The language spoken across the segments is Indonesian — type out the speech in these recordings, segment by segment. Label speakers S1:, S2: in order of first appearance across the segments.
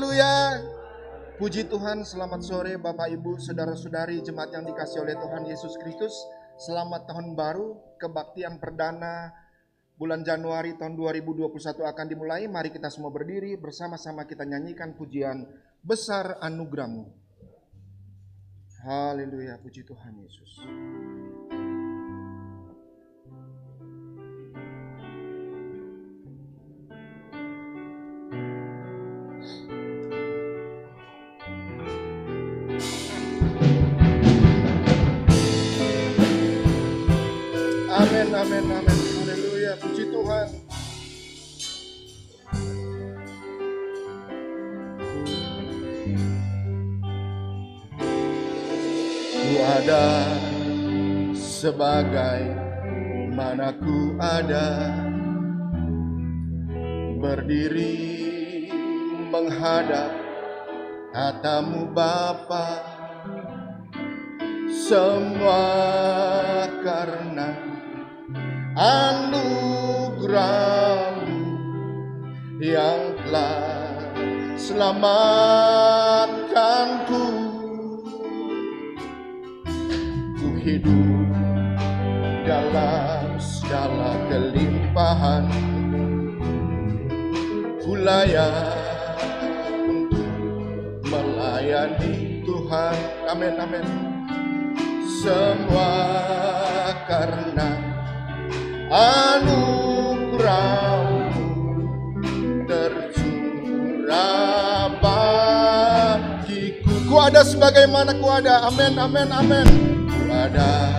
S1: Haleluya. Puji Tuhan, selamat sore Bapak Ibu, Saudara-saudari jemaat yang dikasihi oleh Tuhan Yesus Kristus. Selamat tahun baru, kebaktian perdana bulan Januari tahun 2021 akan dimulai. Mari kita semua berdiri, bersama-sama kita nyanyikan pujian Besar Anugerah-Mu. Haleluya, puji Tuhan Yesus. Amin, amin, amin. Haleluya, puji Tuhan. Ku ada sebagai mana ku ada, berdiri menghadap hatamu Bapa, semua karena anugerah-Mu yang telah selamatkanku. Ku hidup dalam segala kelimpahan, ku layak untuk melayani Tuhan. Amin, amin. Semua karena anugerah-Mu tercurah bagiku. Ku ada sebagaimana ku ada. Amin, amin, amin. Ku ada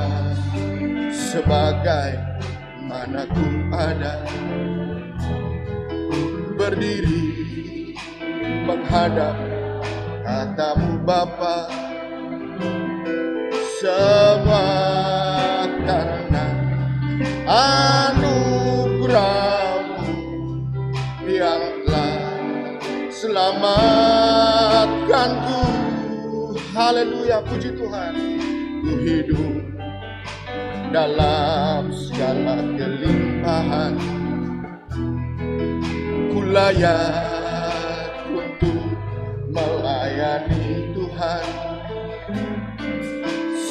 S1: sebagai mana ku ada, berdiri menghadap hatamu Bapa, semua karena anugerah-Mu yang telah selamatkanku. Haleluya, puji Tuhan. Ku hidup dalam segala kelimpahan, ku layak untuk melayani Tuhan.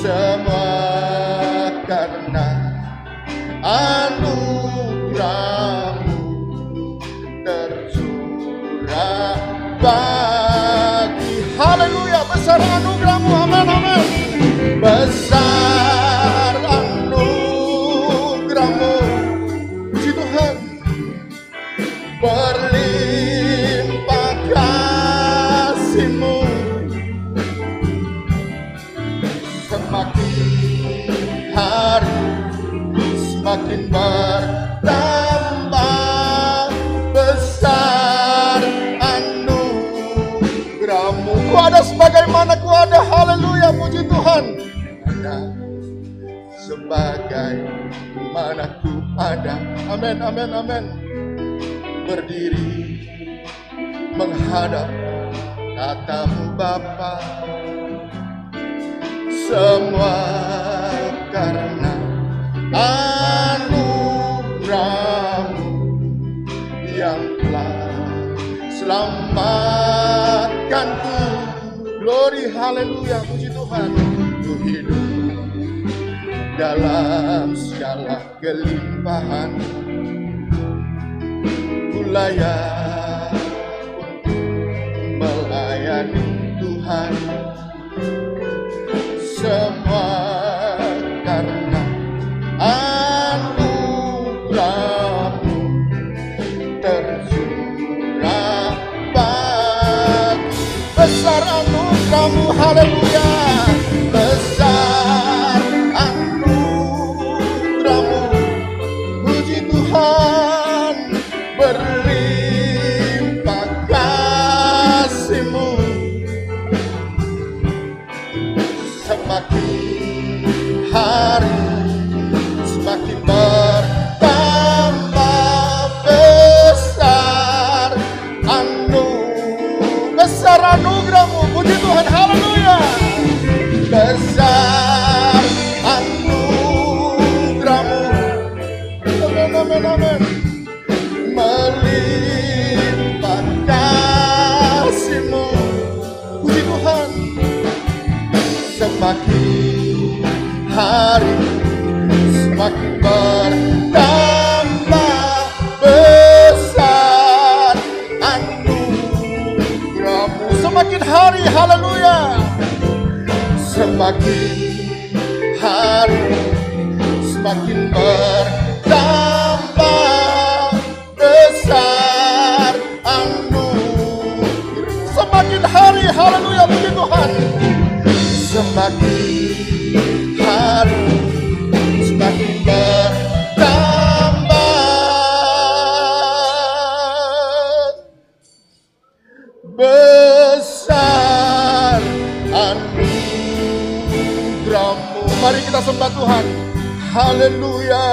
S1: Semua karena anugerah-Mu tercurah bagi. Haleluya, besar anugerah-Mu. Amin, amin. Besar anugerah-Mu, puji Tuhan. Berlimpah kasih-Mu, semakin hari semakin bertambah besar anugerah-Mu. Ku ada sebagaimana ku ada. Haleluya, puji Tuhan. Ada sebagaimana ku ada. Amin, amin, amin. Berdiri menghadap hatamu Bapa, semua karena anugerah-Mu yang telah selamatkanku. Glory, haleluya, puji Tuhan. Ku hidup dalam segala kelimpahan, ku layak untuk melayani Tuhan. Semua karena anugerah-Mu tercurah bagi. Besar anugerah-Mu, haleluya. Besar anugerah-Mu, puji Tuhan. Berlimpah kasih-Mu, semakin hari semakin bertambah besar anugerah-Mu, puji Tuhan. Haleluya. Besar anugerah-Mu, amin, amin, amin. Melimpah kasih-Mu, semakin hari semakin bertambah besar anugerahmu. Semakin hari, haleluya, semakin hari semakin bertambah besar anugerah. Semakin hari, haleluya, puji Tuhan. Semakin hari semakin bertambah besar anugerahmu. Mari kita sembah Tuhan. Haleluya,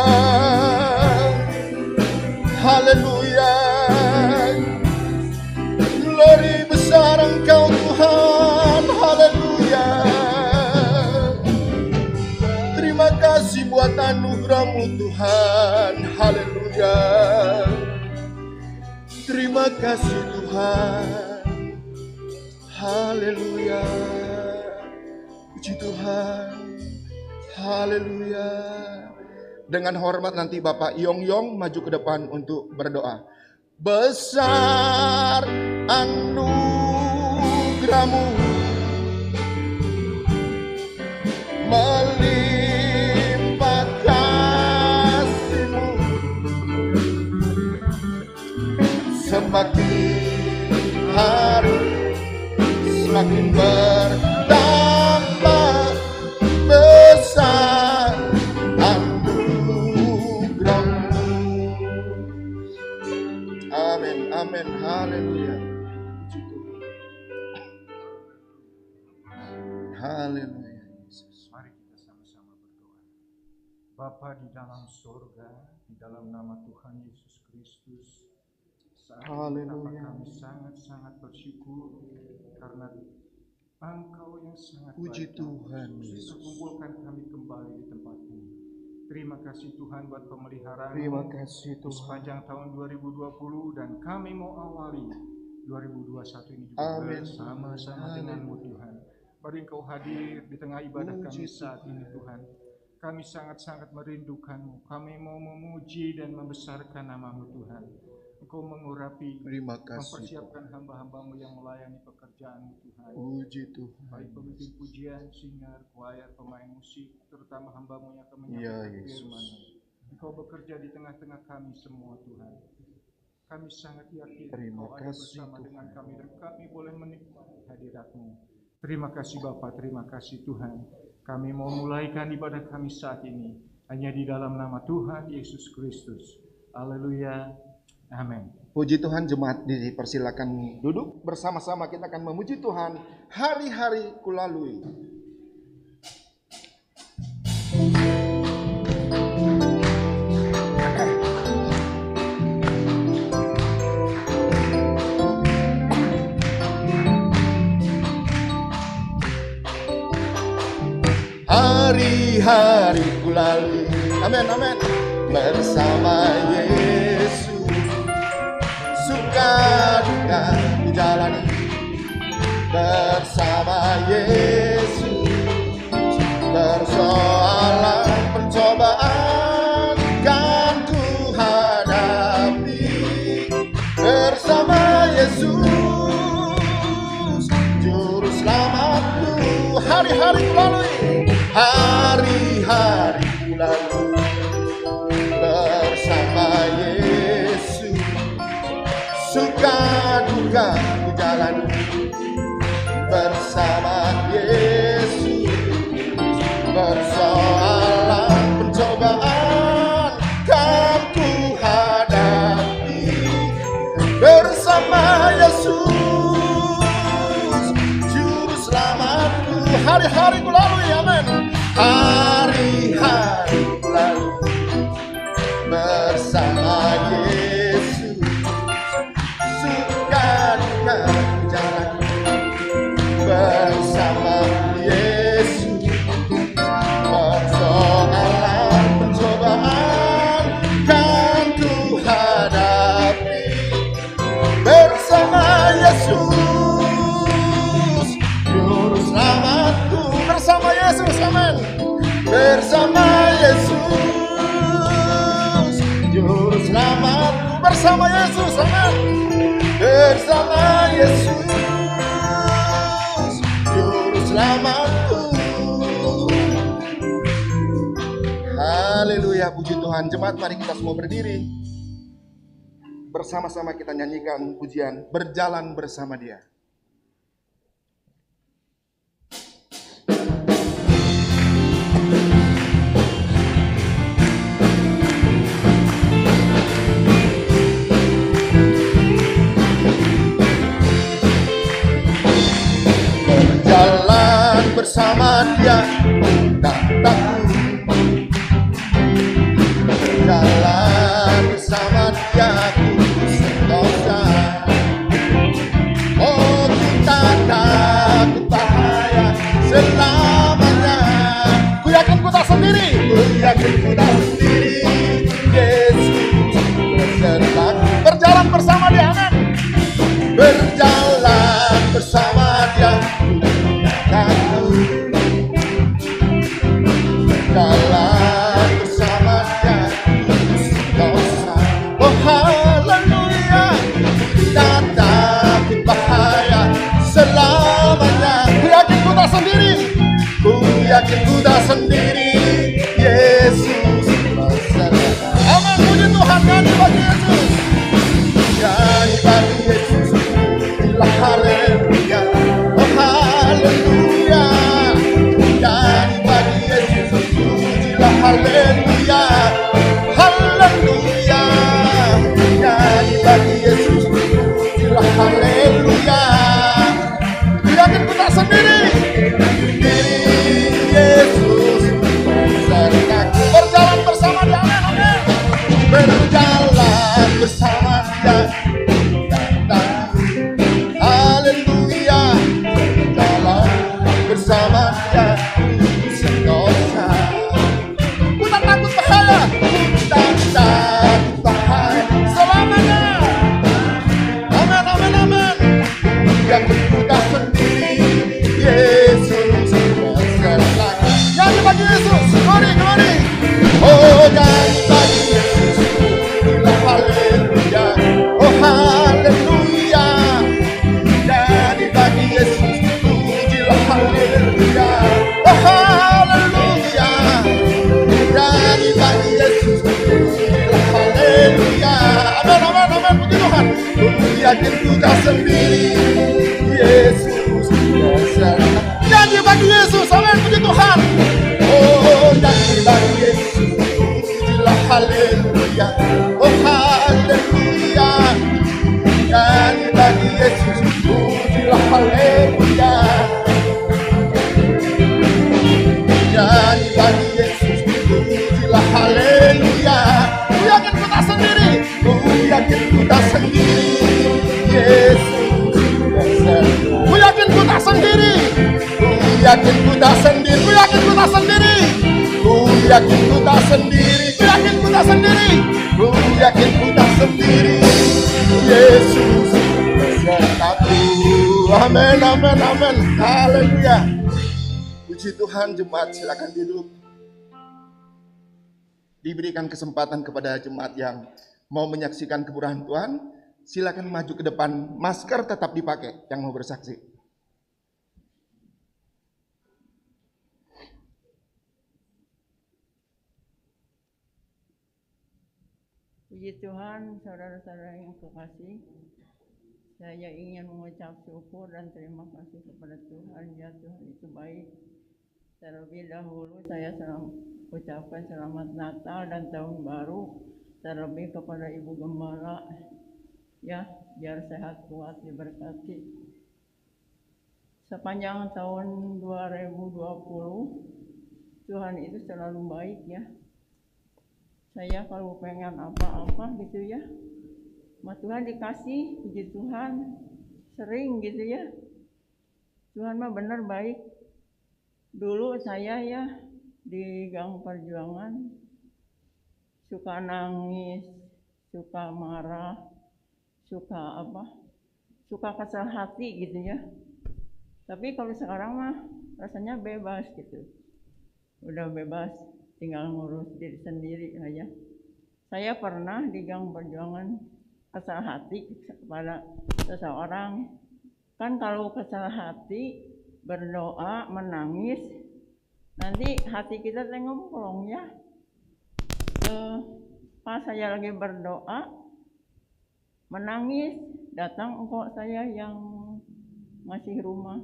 S1: haleluya. Glory besar Engkau Tuhan, haleluya. Terima kasih buat anugerah-Mu Tuhan, haleluya. Terima kasih Tuhan, haleluya. Puji Tuhan, haleluya. Dengan hormat nanti Bapak Yong maju ke depan untuk berdoa. Besar anugerah-Mu, melimpah kasih-Mu, semakin hari semakin bertambah besar anugerah-Mu. Amin, amin, haleluya. Haleluya.
S2: Mari kita sama-sama berdoa. Bapa di dalam surga, di dalam nama Tuhan Yesus Kristus, saat ini kami sangat-sangat bersyukur karena Engkau yang sangat
S1: puji
S2: baik
S1: Tuhan
S2: Yesus kumpulkan kami kembali di tempat ini. Terima kasih Tuhan buat pemeliharaan.
S1: Terima kasih
S2: di
S1: Tuhan.
S2: sepanjang tahun 2020 dan kami mau awali 2021 ini juga
S1: Amin.
S2: bersama-sama dengan-Mu Tuhan. Mari Engkau hadir di tengah ibadah kami saat ini Tuhan. Kami sangat-sangat merindukan-Mu. Kami mau memuji dan membesarkan nama-Mu Tuhan. Engkau mengurapi,
S1: Terima kasih
S2: mempersiapkan hamba-hamba-Mu yang melayani pekerjaan-Mu Tuhan.
S1: Puji Tuhan.
S2: Baik pemimpin pujian, singer, choir, pemain musik, terutama hamba-Mu yang akan
S1: Ya,
S2: menyampaikan
S1: Yesus.
S2: firman-Mu. Engkau bekerja di tengah-tengah kami semua Tuhan. Kami sangat yakin
S1: Terima
S2: Engkau ada
S1: kasih,
S2: bersama
S1: Tuhan.
S2: dengan kami dan kami boleh menikmati hadirat-Mu. Terima kasih Bapa, terima kasih Tuhan. Kami mau mulaikan ibadah kami saat ini hanya di dalam nama Tuhan Yesus Kristus. Haleluya. Amin.
S1: Puji Tuhan, jemaat dipersilakan duduk bersama-sama. Kita akan memuji Tuhan. Hari-hari kulalui. Hari-hari kulalui. Amin, amin. Bersama Yesus, suka duka dijalani. Bersama Yesus, persoalan pencobaan kan ku hadapi. Bersama Yesus, juru selamatku. Hari-hari ku lalui, hari-hari ku lalui. Bersama Yesus, suka duka ku jalani. Bersama Yesus, persoalan pencobaan kan ku hadapi. Bersama Yesus, juru selamatku. Hari-hari ku lalui, amin. Hari-hari ku lalui. Bersama Yesus, suka duka ku jalani. Bersama Yesus, persoalan pencobaan kan ku hadapi. Bersama Yesus, juru selamatku. Bersama bersama Yesus, amin. Bersama Yesus, Juru Selamatku. Haleluya, puji Tuhan. Jemaat, mari kita semua berdiri. Bersama-sama kita nyanyikan pujian Berjalan Bersama Dia. Berjalan bersama Dia, tak takut. Berjalan bersama Dia, aku sentosa. Oh, kita takut bahaya selamanya. Ku yakin ku tak sendiri, ku yakin ku tak sendiri. Yesus besertaku. Berjalan bersama Dia, amin. Berjalan bersama Dia, takut. Berjalan bersama Dia, dosa. Oh haleluya, tak takut bahaya selamanya. Ku yakin ku tak sendiri, ku yakin ku tak sendiri. Yesus beserta. Amin, puji Tuhan, nyanyi bagi Yesus. Nyanyi bagi Yesus, pujilah haleluya. Oh haleluya, nyanyi bagi Yesus, pujilah haleluya. Haleluya, nyanyi bagi Yesus, pujilah haleluya. Yakin ku tak sendiri, Yesus besertaku. Berjalan bersama Dia, amin. Berjalan bersama Dia, haleluya. Berjalan bersama Dia, sentosa. Ku tak takut bahaya, ku tak takut bahaya selamanya. Amin, amin, amin. Yakin ku tak sendiri, Yesus besertaku. Nyanyi bagi Yesus, glory, glory. Oh, nyanyi bagi Yesus, pujilah haleluya. Oh haleluya, nyanyi bagi Yesus, pujilah haleluya. Oh haleluya, nyanyi bagi Yesus, pujilah haleluya. Amin, amin, amin, puji Tuhan. Ku yakin ku tak sendiri, Yesus beserta. Nyanyi bagi Yesus, amin, puji Tuhan. Oh, nyanyi bagi Yesus, pujilah haleluya. Oh haleluya, nyanyi bagi Yesus, pujilah haleluya. Nyanyi bagi Yesus, pujilah haleluya. Ku yakin ku tak sendiri, ku yakin ku tak sendiri. Yesus beserta. Ku yakin ku tak sendiri, ku yakin ku tak sendiri, ku yakin ku tak sendiri. Ku yakin ku tak sendiri, ku yakin ku tak sendiri. Ku yakin ku tak sendiri. Yesus besertaku. Amin, amin, amin. Haleluya. Puji Tuhan, jemaat silakan duduk. Diberikan kesempatan kepada jemaat yang mau menyaksikan kemurahan Tuhan, silakan maju ke depan. Masker tetap dipakai yang mau bersaksi.
S3: Puji Tuhan, saudara-saudara yang kekasih, saya ingin mengucap syukur dan terima kasih kepada Tuhan. Ya, Tuhan itu baik. Terlebih dahulu saya ucapkan selamat Natal dan Tahun Baru, terlebih kepada Ibu Gembala, ya, biar sehat kuat diberkati. Sepanjang tahun 2020, Tuhan itu selalu baik, ya. Saya kalau pengen apa-apa gitu ya, sama Tuhan dikasih, puji Tuhan, sering gitu ya. Tuhan mah benar baik. Dulu saya ya di Gang Perjuangan suka nangis, suka marah, suka kesal hati gitu ya. Tapi kalau sekarang mah rasanya bebas gitu. Udah bebas, tinggal ngurus diri sendiri aja. Saya pernah di Gang Perjuangan kesal hati kepada seseorang. Kan kalau kesal hati, berdoa, menangis, nanti hati kita ngomong ya. Pas saya lagi berdoa, menangis, datang kok saya yang ngasih rumah.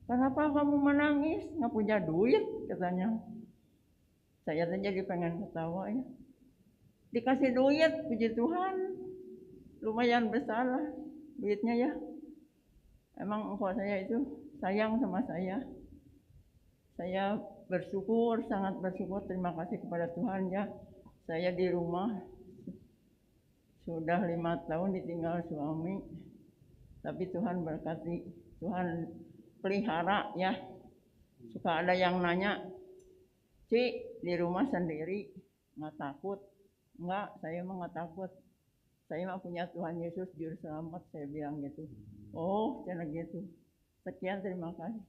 S3: Kenapa kamu menangis? Nggak punya duit, katanya. Saya jadi pengen ketawa ya. Dikasih duit, puji Tuhan, lumayan besar lah duitnya ya. Emang engkau saya itu sayang sama saya. Saya bersyukur, sangat bersyukur, terima kasih kepada Tuhan ya. Saya di rumah sudah 5 tahun ditinggal suami, tapi Tuhan berkati, Tuhan pelihara ya. Suka ada yang nanya, Ci, di rumah sendiri nggak takut? Enggak, saya mah nggak takut. Saya mah punya Tuhan Yesus Juru Selamat, saya bilang gitu. Oh, cara gitu. Sekian, terima kasih.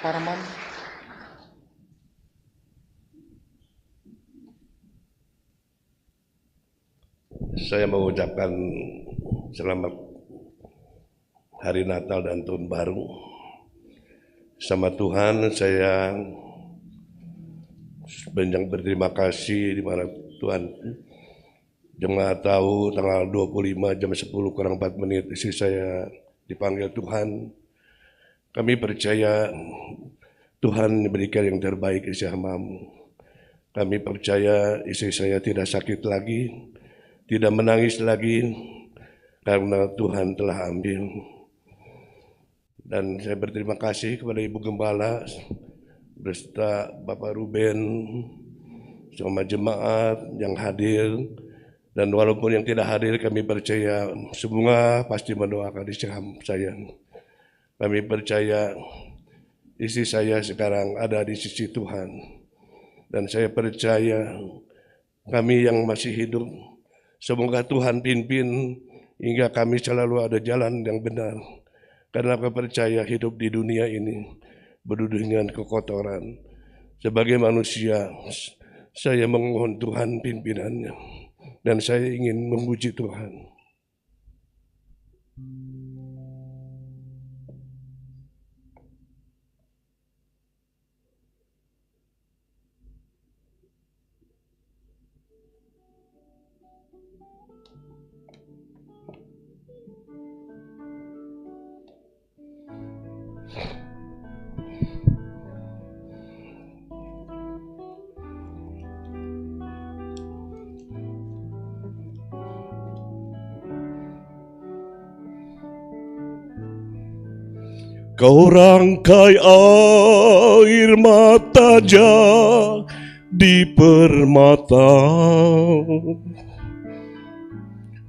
S1: Parman.
S4: Saya mengucapkan selamat Hari Natal dan Tahun Baru. Sama Tuhan saya banyak berterima kasih di mana Tuhan jemaat tahu tanggal 25 jam 10 kurang 4 menit istri saya dipanggil Tuhan. Kami percaya Tuhan memberikan yang terbaik istri hamba-Mu. Kami percaya istri saya tidak sakit lagi, tidak menangis lagi karena Tuhan telah ambil. Dan saya berterima kasih kepada Ibu Gembala beserta Bapak Ruben, sama jemaat yang hadir, dan walaupun yang tidak hadir kami percaya semua pasti mendoakan istri saya. Kami percaya istri saya sekarang ada di sisi Tuhan, dan saya percaya kami yang masih hidup semoga Tuhan pimpin hingga kami selalu ada jalan yang benar. Karena aku percaya hidup di dunia ini berdua dengan kekotoran. Sebagai manusia, saya memohon Tuhan pimpinannya. Dan saya ingin memuji Tuhan. Kau rangkai air mata di permata,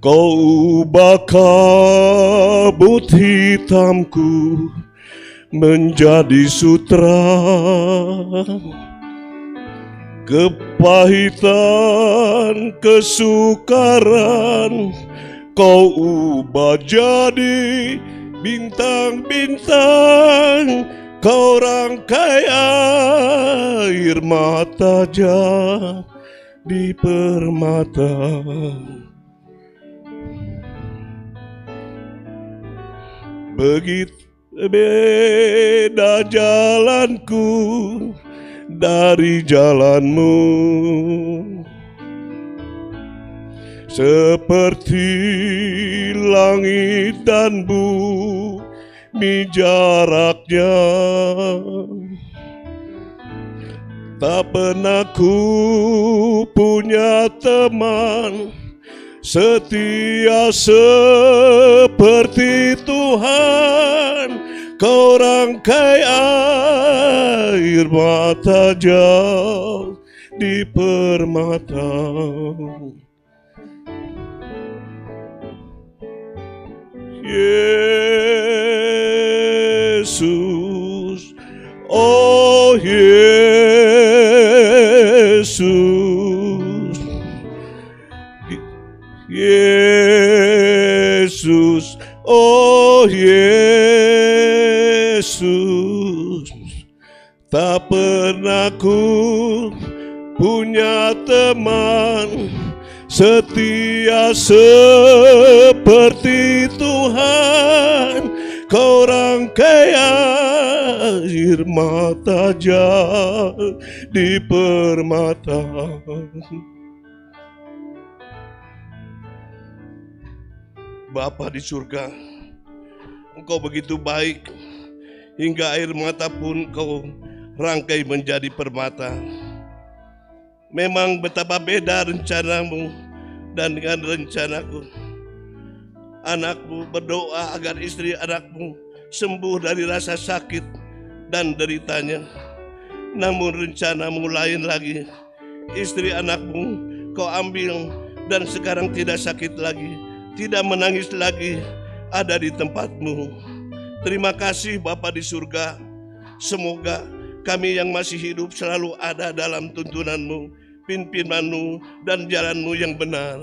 S4: kau ubah kabut hitamku menjadi sutra. Kepahitan, kesukaran, kau ubah jadi bintang-bintang. Kau rangkai air mata di permata. Begitu beda jalanku dari jalanmu, seperti langit dan bumi jaraknya. Tak pernah ku punya teman setia seperti Tuhan. Kau rangkai air mata di permata. Yesus, oh Yesus, Yesus, oh Yesus. Tak pernah ku punya teman setia seperti Tuhan. Kau rangkai air mata di permata. Bapa di surga, Engkau begitu baik, hingga air mata pun Kau rangkai menjadi permata. Memang betapa beda rencanamu dan dengan rencanaku. Anakmu berdoa agar istri anakmu sembuh dari rasa sakit dan deritanya. Namun rencanamu lain lagi. Istri anakmu Kau ambil dan sekarang tidak sakit lagi, tidak menangis lagi, ada di tempatmu. Terima kasih Bapa di surga. Semoga kami yang masih hidup selalu ada dalam tuntunanmu, pimpinanmu, dan jalanmu yang benar.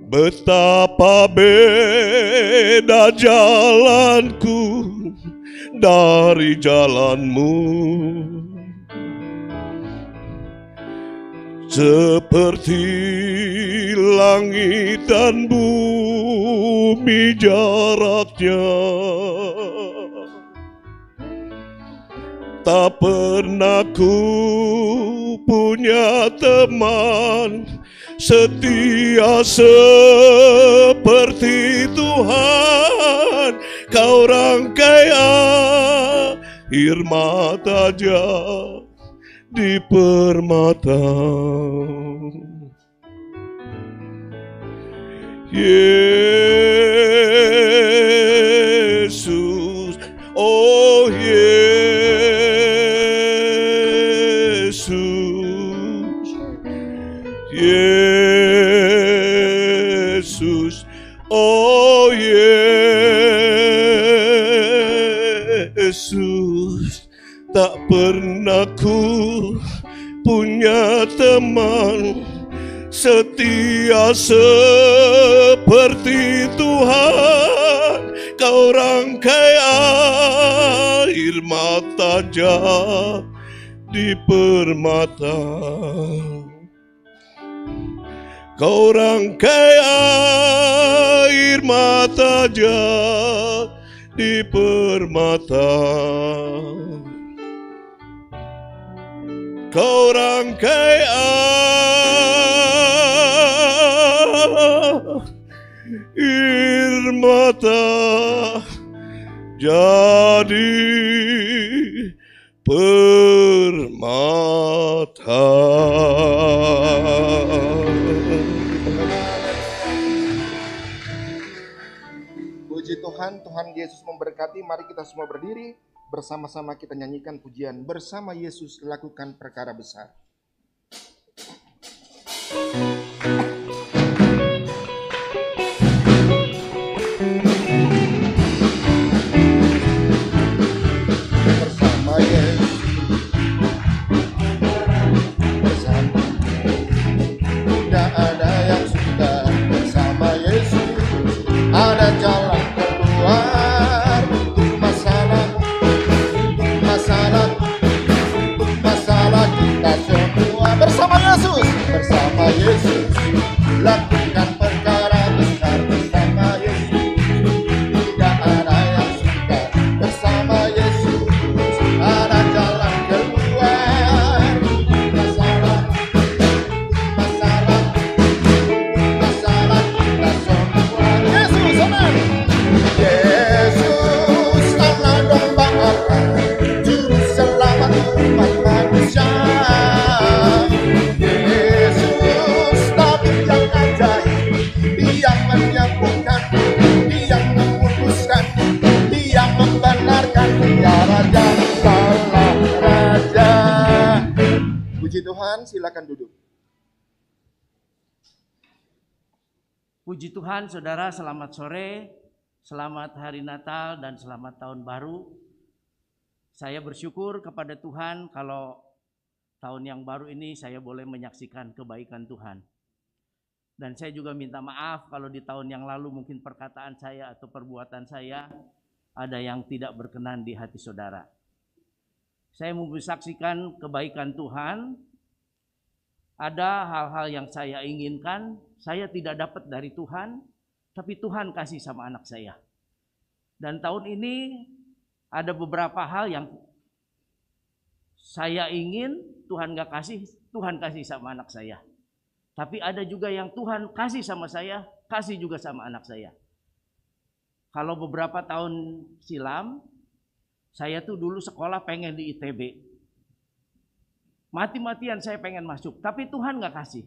S4: Betapa beda jalanku dari jalanmu, seperti langit dan bumi jaraknya. Tak pernah ku punya teman setia seperti Tuhan. Kau rangkai air mata di permata. Yesus, oh Yesus, Yesus, oh Yesus. Tak pernah ku punya teman setia seperti Tuhan. Kau rangkai air mata di permata. Kau rangkai air mata di permata. Kau rangkai air mata jadi permata.
S1: Puji Tuhan, Tuhan Yesus memberkati. Mari kita semua berdiri. Bersama-sama kita nyanyikan pujian Bersama Yesus Lakukan Perkara Besar. Bersama Yesus, bersama, tidak ada yang sudah. Bersama Yesus ada jalan keluar untuk masalah kita semua. Bersama Yesus lakukan perkara besar. Bersama Yesus tidak ada yang suka. Bersama Yesus ada jalan keluar. Masalah kita semua. Yesus, amin. Yesus anak domba Allah, juru selamat umat manusia. Yesus tabib yang ajaib, Dia menyembuhkan, Dia memutuskan, Dia membenarkan, Dia Raja Salah Raja. Puji Tuhan, silakan duduk.
S5: Puji Tuhan, saudara, selamat sore, selamat hari Natal dan selamat tahun baru. Saya bersyukur kepada Tuhan kalau tahun yang baru ini saya boleh menyaksikan kebaikan Tuhan. Dan saya juga minta maaf kalau di tahun yang lalu mungkin perkataan saya atau perbuatan saya ada yang tidak berkenan di hati saudara. Saya mau saksikan kebaikan Tuhan Ada hal-hal yang saya inginkan, saya tidak dapat dari Tuhan, tapi Tuhan kasih sama anak saya. Dan tahun ini ada beberapa hal yang saya ingin, Tuhan gak kasih, Tuhan kasih sama anak saya. Tapi ada juga yang Tuhan kasih sama saya, kasih juga sama anak saya. Kalau beberapa tahun silam, saya tuh dulu sekolah pengen di ITB. Mati-matian saya pengen masuk, tapi Tuhan gak kasih.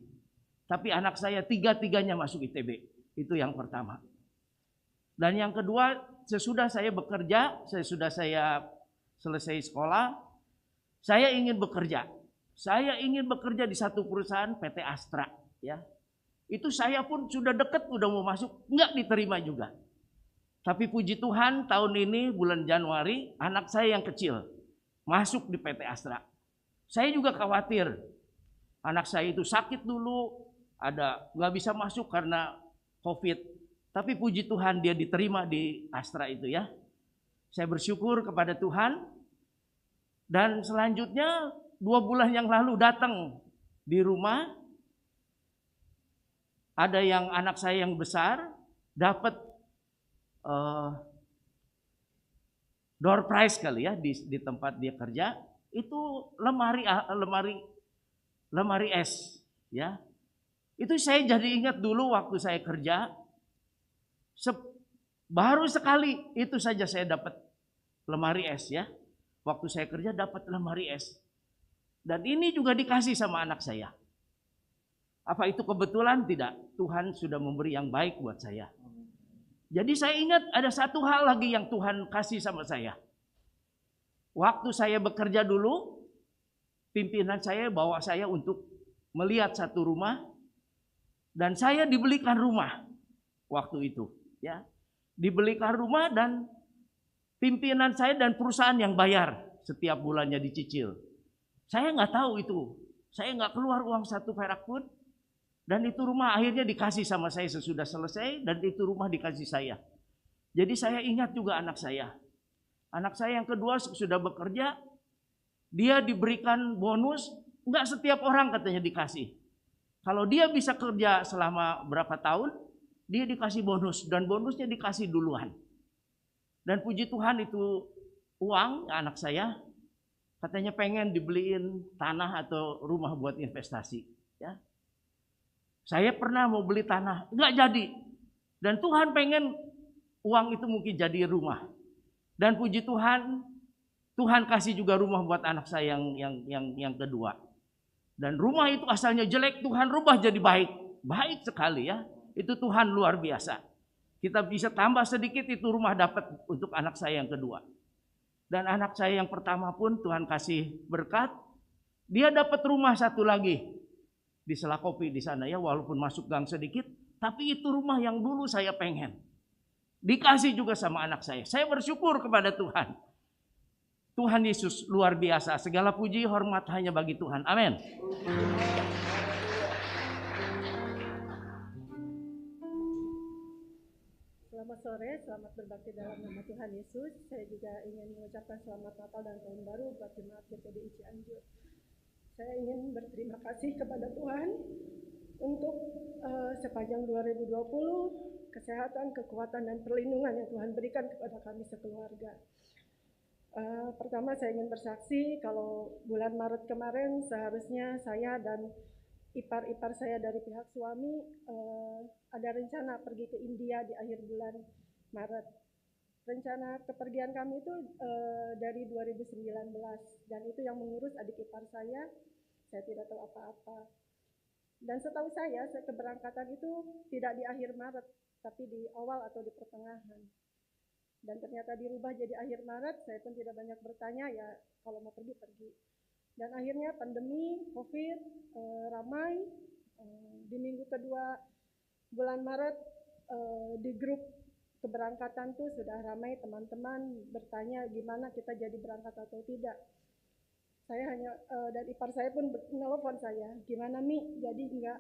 S5: Tapi anak saya tiga-tiganya masuk ITB. Itu yang pertama. Dan yang kedua, sesudah saya bekerja, sesudah saya selesai sekolah, saya ingin bekerja. Saya ingin bekerja di satu perusahaan PT Astra. Ya, itu saya pun sudah dekat, udah mau masuk, nggak diterima juga. Tapi puji Tuhan, tahun ini bulan Januari, anak saya yang kecil masuk di PT Astra. Saya juga khawatir, anak saya itu sakit dulu, nggak bisa masuk karena COVID. Tapi puji Tuhan dia diterima di Astra itu ya. Saya bersyukur kepada Tuhan. Dan selanjutnya 2 bulan yang lalu datang di rumah, ada yang anak saya yang besar dapat door prize kali ya di tempat dia kerja. Itu lemari es ya. Itu saya jadi ingat dulu waktu saya kerja, baru sekali itu saja saya dapat lemari es ya. Waktu saya kerja dapat lemari es. Dan ini juga dikasih sama anak saya. Apa itu kebetulan? Tidak. Tuhan sudah memberi yang baik buat saya. Jadi saya ingat ada satu hal lagi yang Tuhan kasih sama saya. Waktu saya bekerja dulu, pimpinan saya bawa saya untuk melihat satu rumah. Dan saya dibelikan rumah waktu itu. Ya, dibelikan rumah dan pimpinan saya dan perusahaan yang bayar setiap bulannya dicicil. Saya nggak tahu itu. Saya nggak keluar uang 1 perak pun. Dan itu rumah akhirnya dikasih sama saya sesudah selesai. Dan itu rumah dikasih saya. Jadi saya ingat juga anak saya. Anak saya yang kedua sudah bekerja. Dia diberikan bonus. Nggak setiap orang katanya dikasih. Kalau dia bisa kerja selama berapa tahun, dia dikasih bonus. Dan bonusnya dikasih duluan. Dan puji Tuhan itu uang anak saya katanya pengen dibeliin tanah atau rumah buat investasi. Ya, saya pernah mau beli tanah, nggak jadi. Dan Tuhan pengen uang itu mungkin jadi rumah. Dan puji Tuhan, Tuhan kasih juga rumah buat anak saya yang kedua. Dan rumah itu asalnya jelek, Tuhan rubah jadi baik, baik sekali ya. Itu Tuhan luar biasa. Kita bisa tambah sedikit itu rumah dapat untuk anak saya yang kedua. Dan anak saya yang pertama pun Tuhan kasih berkat. Dia dapat rumah satu lagi di Selakopi di sana ya, walaupun masuk gang sedikit. Tapi itu rumah yang dulu saya pengen. Dikasih juga sama anak saya. Saya bersyukur kepada Tuhan. Tuhan Yesus luar biasa. Segala puji hormat hanya bagi Tuhan. Amin.
S6: Selamat sore, selamat berbakti dalam nama Tuhan Yesus. Saya juga ingin mengucapkan selamat Natal dan Tahun Baru buat jemaat GPDI Cianjur. Saya ingin berterima kasih kepada Tuhan untuk sepanjang 2020, kesehatan, kekuatan, dan perlindungan yang Tuhan berikan kepada kami sekeluarga. Pertama saya ingin bersaksi kalau bulan Maret kemarin seharusnya saya dan ipar-ipar saya dari pihak suami ada rencana pergi ke India di akhir bulan Maret. Rencana kepergian kami itu dari 2019 dan itu yang mengurus adik ipar saya tidak tahu apa-apa. Dan setahu saya keberangkatan itu tidak di akhir Maret, tapi di awal atau di pertengahan. Dan ternyata dirubah jadi akhir Maret, saya pun tidak banyak bertanya, ya kalau mau pergi, pergi. Dan akhirnya pandemi, COVID, ramai. Di minggu kedua bulan Maret, di grup keberangkatan tuh sudah ramai teman-teman bertanya gimana kita jadi berangkat atau tidak. Saya hanya, dan ipar saya pun menelpon saya, gimana Mi, jadi enggak.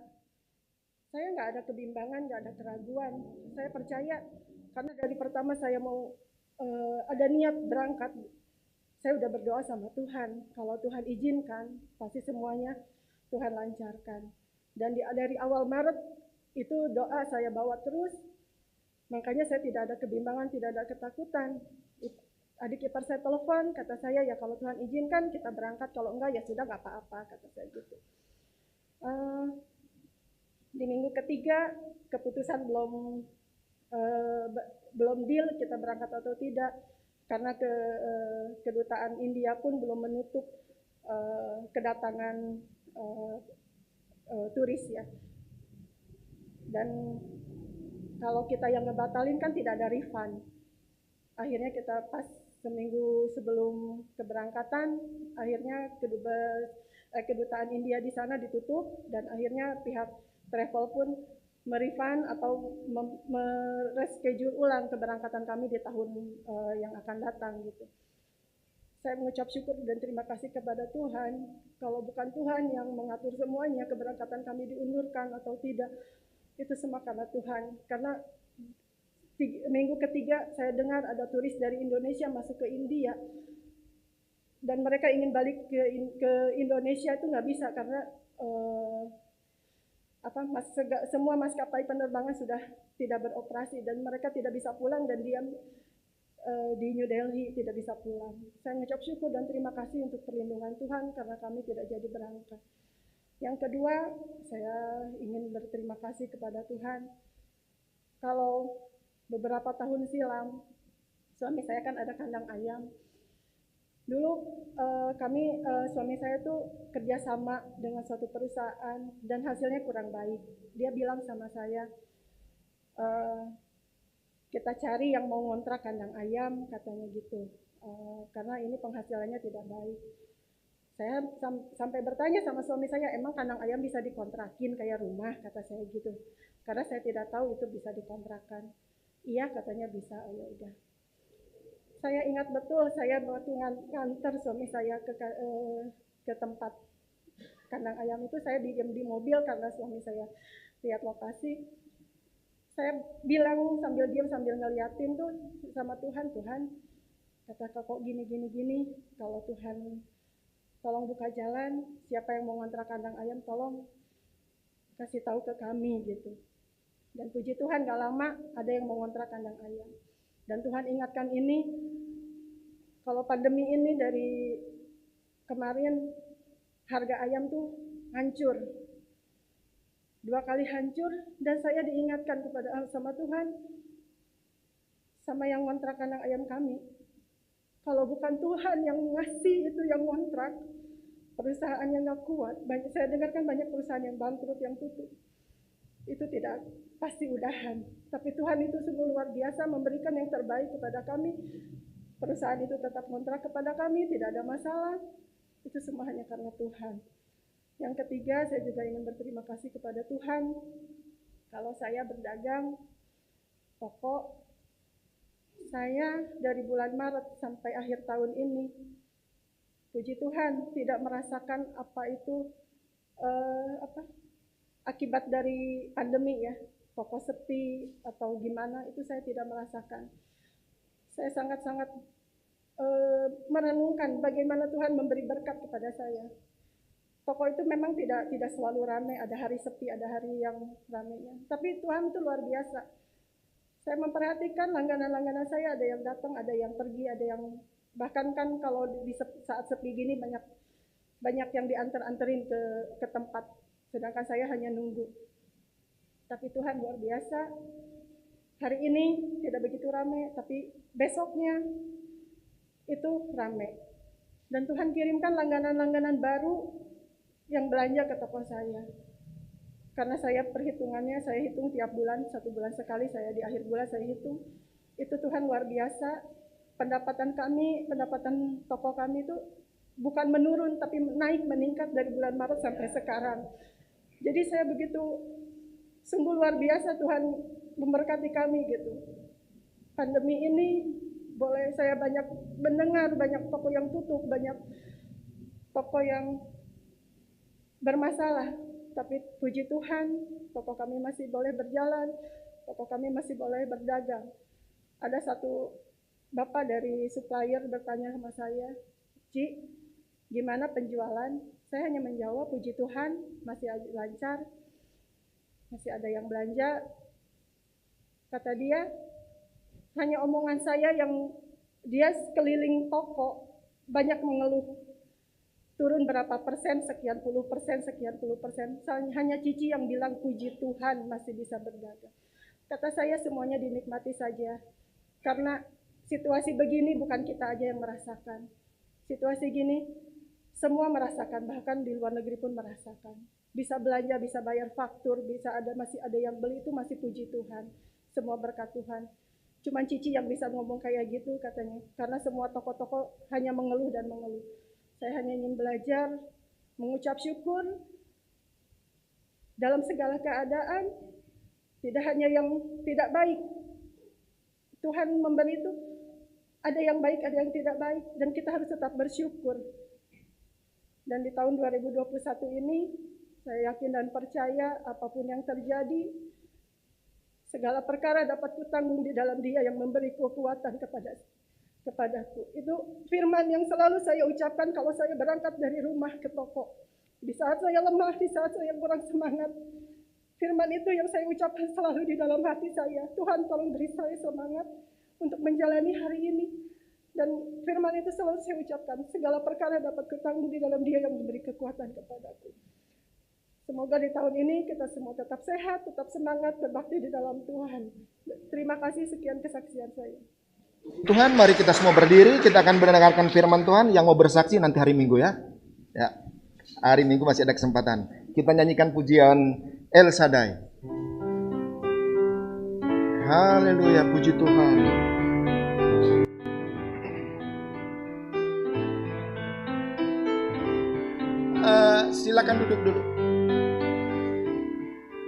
S6: Saya nggak ada kebimbangan, nggak ada keraguan. Saya percaya, karena dari pertama saya mau ada niat berangkat, saya udah berdoa sama Tuhan. Kalau Tuhan izinkan, pasti semuanya Tuhan lancarkan. Dan dari awal Maret itu doa saya bawa terus, makanya saya tidak ada kebimbangan, tidak ada ketakutan. Adik ipar saya telepon, kata saya ya kalau Tuhan izinkan kita berangkat, kalau enggak ya sudah nggak apa-apa, kata saya gitu. Di minggu ketiga keputusan belum deal kita berangkat atau tidak, karena kedutaan India pun belum menutup kedatangan turis ya. Dan kalau kita yang ngebatalin kan tidak ada refund. Akhirnya kita pas seminggu sebelum keberangkatan, akhirnya kedutaan India di sana ditutup, dan akhirnya pihak travel pun merefund atau mereschedule ulang keberangkatan kami di tahun yang akan datang gitu. Saya mengucap syukur dan terima kasih kepada Tuhan. Kalau bukan Tuhan yang mengatur semuanya, keberangkatan kami diundurkan atau tidak, itu semua karena Tuhan. Karena minggu ketiga saya dengar ada turis dari Indonesia masuk ke India, dan mereka ingin balik ke Indonesia itu nggak bisa karena semua maskapai penerbangan sudah tidak beroperasi dan mereka tidak bisa pulang dan diam di New Delhi, tidak bisa pulang. Saya mengucap syukur dan terima kasih untuk perlindungan Tuhan karena kami tidak jadi berangkat. Yang kedua, saya ingin berterima kasih kepada Tuhan. Kalau beberapa tahun silam, suami saya kan ada kandang ayam. Dulu suami saya tuh kerjasama dengan suatu perusahaan dan hasilnya kurang baik. Dia bilang sama saya, kita cari yang mau ngontrak kandang ayam, katanya gitu, karena ini penghasilannya tidak baik. Saya sampai bertanya sama suami saya, emang kandang ayam bisa dikontrakin kayak rumah, kata saya gitu, karena saya tidak tahu itu bisa dikontrakan. Iya, katanya bisa. Oh ya udah. Saya ingat betul, saya waktu nganter suami saya ke tempat kandang ayam itu, saya diam di mobil karena suami saya lihat lokasi. Saya bilang sambil diam sambil ngeliatin tuh sama Tuhan, kata kok gini, kalau Tuhan tolong buka jalan, siapa yang mau ngontrak kandang ayam tolong kasih tahu ke kami gitu. Dan puji Tuhan gak lama ada yang mau ngontrak kandang ayam. Dan Tuhan ingatkan ini, kalau pandemi ini dari kemarin harga ayam tuh hancur. 2 kali hancur, dan saya diingatkan sama Tuhan, sama yang ngontrak kandang ayam kami. Kalau bukan Tuhan yang ngasih itu yang ngontrak, perusahaannya gak kuat. Saya dengarkan banyak perusahaan yang bangkrut, yang tutup. Itu tidak pasti udahan. Tapi Tuhan itu sungguh luar biasa memberikan yang terbaik kepada kami. Perusahaan itu tetap ngontrak kepada kami, tidak ada masalah. Itu semua hanya karena Tuhan. Yang ketiga, saya juga ingin berterima kasih kepada Tuhan. Kalau saya berdagang toko, saya dari bulan Maret sampai akhir tahun ini, puji Tuhan, tidak merasakan apa itu akibat dari pandemi ya, toko sepi atau gimana, itu saya tidak merasakan. Saya sangat-sangat merenungkan bagaimana Tuhan memberi berkat kepada saya. Toko itu memang tidak selalu ramai, ada hari sepi, ada hari yang ramainya. Tapi Tuhan itu luar biasa. Saya memperhatikan langganan-langganan saya, ada yang datang, ada yang pergi, ada yang bahkan kan kalau di saat sepi gini banyak yang dianterin ke tempat, sedangkan saya hanya nunggu. Tapi Tuhan luar biasa. Hari ini tidak begitu ramai, tapi besoknya itu ramai. Dan Tuhan kirimkan langganan-langganan baru yang belanja ke toko saya. Karena saya perhitungannya, saya hitung tiap bulan, 1 bulan sekali, saya di akhir bulan saya hitung. Itu Tuhan luar biasa. Pendapatan toko kami itu bukan menurun, tapi naik, meningkat dari bulan Maret sampai sekarang. Jadi saya begitu, sungguh luar biasa Tuhan memberkati kami gitu. Pandemi ini boleh saya banyak mendengar, banyak toko yang tutup, banyak toko yang bermasalah, tapi puji Tuhan, toko kami masih boleh berjalan, toko kami masih boleh berdagang. Ada satu bapak dari supplier bertanya sama saya, Ci, gimana penjualan? Saya hanya menjawab, puji Tuhan, masih lancar, masih ada yang belanja. Kata dia, hanya omongan saya yang dia keliling toko, banyak mengeluh. Turun berapa persen, sekian puluh persen. Hanya Cici yang bilang, puji Tuhan masih bisa berdagang. Kata saya, semuanya dinikmati saja. Karena situasi begini bukan kita aja yang merasakan. Situasi gini, semua merasakan, bahkan di luar negeri pun merasakan. Bisa belanja, bisa bayar faktur, masih ada yang beli, itu masih puji Tuhan. Semua berkat Tuhan. Cuman Cici yang bisa ngomong kayak gitu katanya. Karena semua toko-toko hanya mengeluh dan mengeluh. Saya hanya ingin belajar, mengucap syukur dalam segala keadaan. Tidak hanya yang tidak baik. Tuhan memberi itu, ada yang baik, ada yang tidak baik. Dan kita harus tetap bersyukur. Dan di tahun 2021 ini, saya yakin dan percaya apapun yang terjadi, segala perkara dapat kutanggung di dalam Dia yang memberi kekuatan kepadaku. Itu firman yang selalu saya ucapkan kalau saya berangkat dari rumah ke toko. Di saat saya lemah, di saat saya kurang semangat, firman itu yang saya ucapkan selalu di dalam hati saya. Tuhan, tolong beri saya semangat untuk menjalani hari ini. Dan firman itu selalu saya ucapkan, segala perkara dapat kutanggung di dalam Dia yang memberi kekuatan kepadaku. Semoga di tahun ini kita semua tetap sehat, tetap semangat, berbakti di dalam Tuhan. Terima kasih, sekian kesaksian saya.
S1: Tuhan, mari kita semua berdiri, kita akan mendengarkan firman Tuhan. Yang mau bersaksi nanti hari Minggu ya. Ya, hari Minggu masih ada kesempatan. Kita nyanyikan pujian El Shaddai. Haleluya, puji Tuhan. Silakan duduk dulu.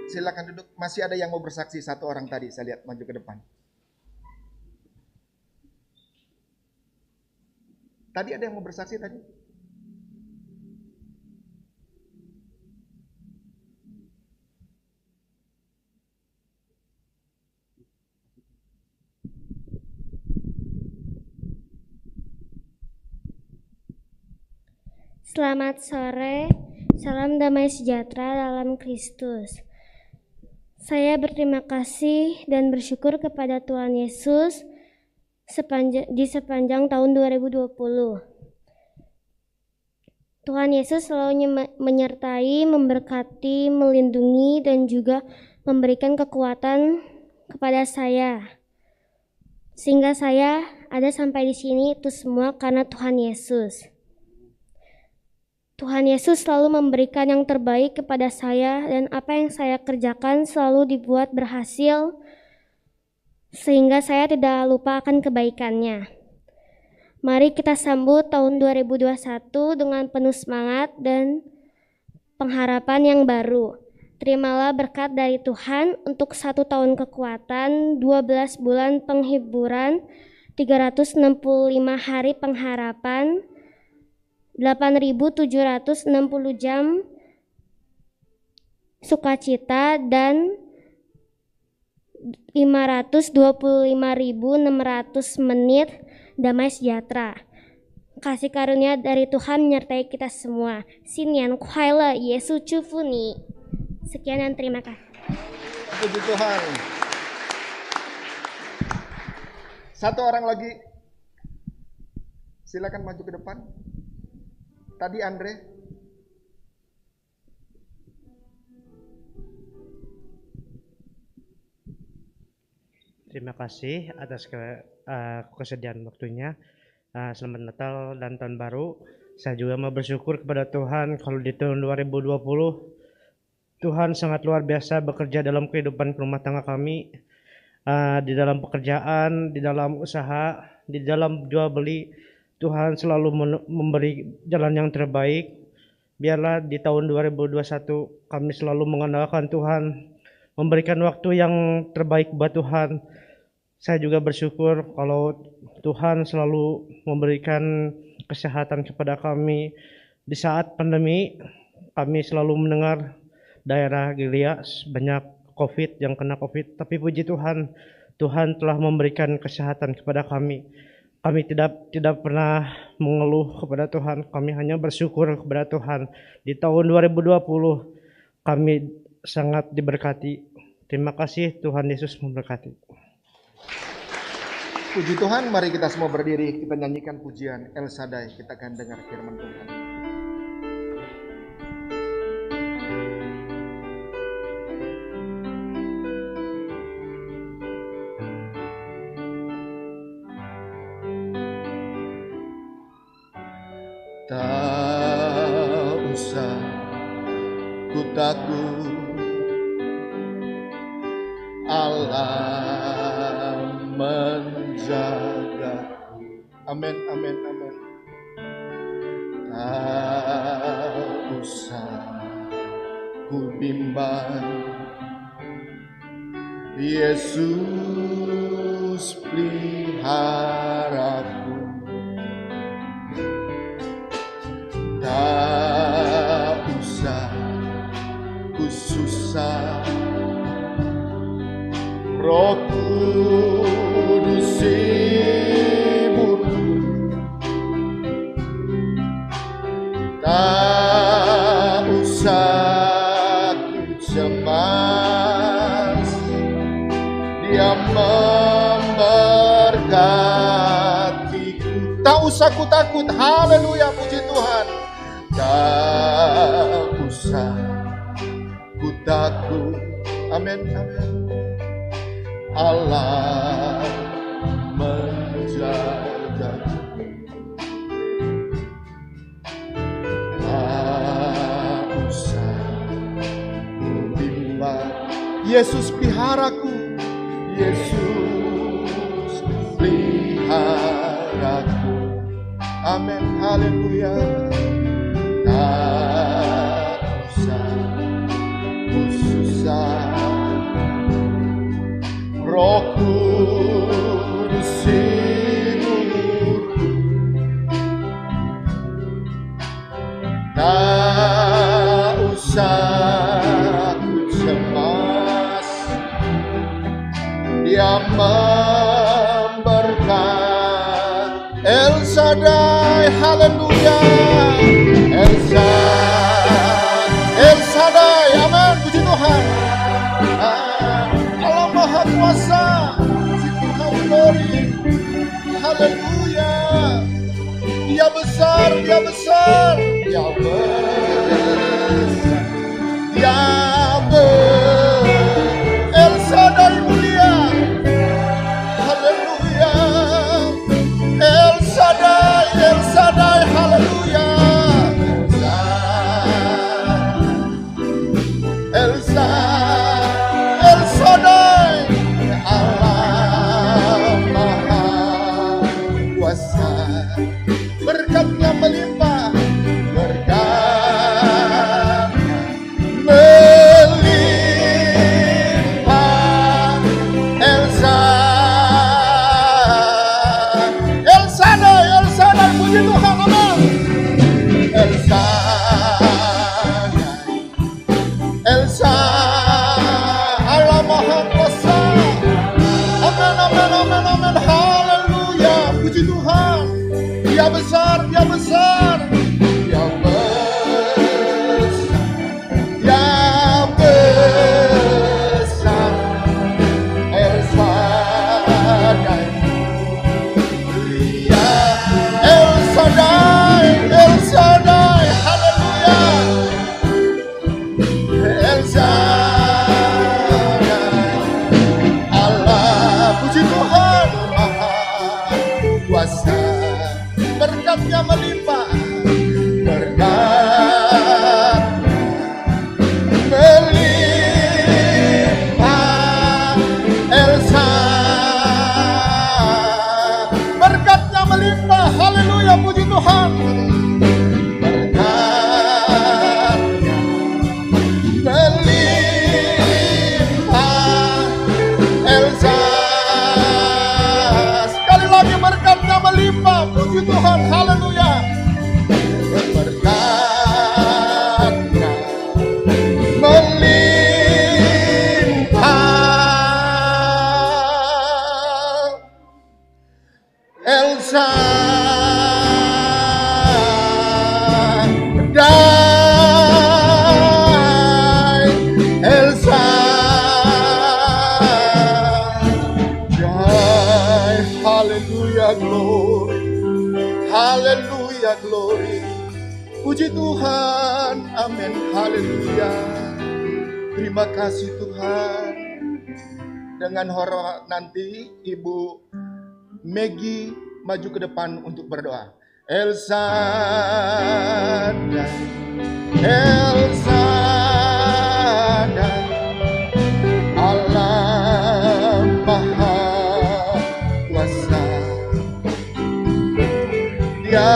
S1: Silakan duduk. Masih ada yang mau bersaksi, satu orang tadi saya lihat maju ke depan. Tadi ada yang mau bersaksi tadi?
S7: Selamat sore, salam damai sejahtera dalam Kristus. Saya berterima kasih dan bersyukur kepada Tuhan Yesus di sepanjang tahun 2020. Tuhan Yesus selalu menyertai, memberkati, melindungi, dan juga memberikan kekuatan kepada saya. Sehingga saya ada sampai di sini, itu semua karena Tuhan Yesus. Tuhan Yesus selalu memberikan yang terbaik kepada saya, dan apa yang saya kerjakan selalu dibuat berhasil, sehingga saya tidak lupa akan kebaikannya. Mari kita sambut tahun 2021 dengan penuh semangat dan pengharapan yang baru. Terimalah berkat dari Tuhan untuk 1 tahun kekuatan, 12 bulan penghiburan, 365 hari pengharapan, 8.760 jam sukacita, dan 525.600 menit damai sejahtera. Kasih karunia dari Tuhan menyertai kita semua. Sinian kuaila Yesus cufuni. Sekian dan terima kasih.
S1: Puji Tuhan. Satu orang lagi. Silakan maju ke depan. Tadi Andre.
S8: Terima kasih atas kesediaan waktunya. Selamat Natal dan Tahun Baru. Saya juga mau bersyukur kepada Tuhan kalau di tahun 2020 Tuhan sangat luar biasa bekerja dalam kehidupan rumah tangga kami, di dalam pekerjaan, di dalam usaha, di dalam jual beli. Tuhan selalu memberi jalan yang terbaik. Biarlah di tahun 2021 kami selalu mengandalkan Tuhan, memberikan waktu yang terbaik buat Tuhan. Saya juga bersyukur kalau Tuhan selalu memberikan kesehatan kepada kami. Di saat pandemi, kami selalu mendengar daerah Gilead banyak COVID, yang kena COVID. Tapi puji Tuhan, Tuhan telah memberikan kesehatan kepada kami. Kami tidak pernah mengeluh kepada Tuhan, kami hanya bersyukur kepada Tuhan. Di tahun 2020 kami sangat diberkati. Terima kasih, Tuhan Yesus memberkati.
S1: Puji Tuhan, mari kita semua berdiri, kita nyanyikan pujian El Shaddai, kita akan dengar firman Tuhan. Tak usah ku takut, Allah menjagaku. Amin, amin, amin. Tak usah ku bimbang, Yesus peliharaku. Tak usah ku susah, Roh Kudus ibuku. Tak usah ku cemas, Dia memberkatiku. Tak usah ku takut, haleluya, puji Tuhan. Tak usah ku takut, amin, amin. Allah menjagaku. Tak usah ku bimbang, Yesus peliharaku, Yesus peliharaku. Amin, haleluya. Tak usah ku susah, Roh Kudus hidupku. Tak usah ku cemas, Dia memberkati. El Shaddai, haleluya. El Shaddai, amin, puji Tuhan. Allah Maha Kuasa, si Tuhan glory, haleluya. Dia besar, Dia besar, Dia besar, Dia besar. El Shaddai mulia, haleluya. El Shaddai, haleluya. El Shaddai, Allah Maha Kuasa. Berkatnya melimpah, berkatnya melimpah. El Shaddai, puji Tuhan, amin. El Shaddai, Allah Maha Kuasa. Amin, amin, amin, amin, haleluya, puji Tuhan. Dia besar, Dia besar, Dia besar, Dia besar. El Shaddai mulia, El Shaddai, haleluya. El Shaddai, Allah, puji Tuhan Maha Kuasa. Berkatnya melimpah, berkat melimpah. El Shaddai, berkatnya melimpah, haleluya, puji Tuhan. Berkatnya melimpah, El Shaddai. Sekali lagi berkatnya melimpah, puji Tuhan, haleluya. Berkatnya melimpah, El Shaddai. segala glory. Puji Tuhan, amin, haleluya. Terima kasih Tuhan. Dengan hormat nanti Ibu Maggie maju ke depan untuk berdoa. El Shaddai, El Shaddai, Allah Maha Kuasa, Dia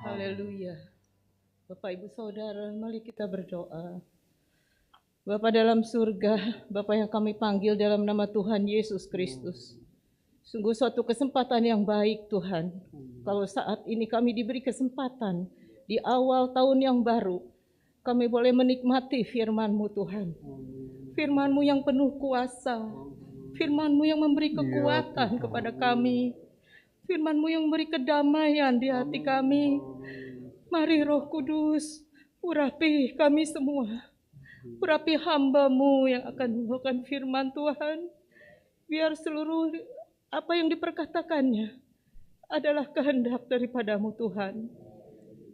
S9: Haleluya. Bapak Ibu Saudara, mari kita berdoa. Bapa dalam surga, Bapa yang kami panggil dalam nama Tuhan Yesus Kristus. Sungguh suatu kesempatan yang baik Tuhan. Kalau saat ini kami diberi kesempatan di awal tahun yang baru, kami boleh menikmati firman-Mu Tuhan. Firman-Mu yang penuh kuasa, firman-Mu yang memberi kekuatan kepada kami. Firman-Mu yang memberi kedamaian di hati kami. Mari Roh Kudus, urapi kami semua. Urapi hamba-Mu yang akan membawakan firman Tuhan. Biar seluruh apa yang diperkatakannya adalah kehendak daripada-Mu Tuhan.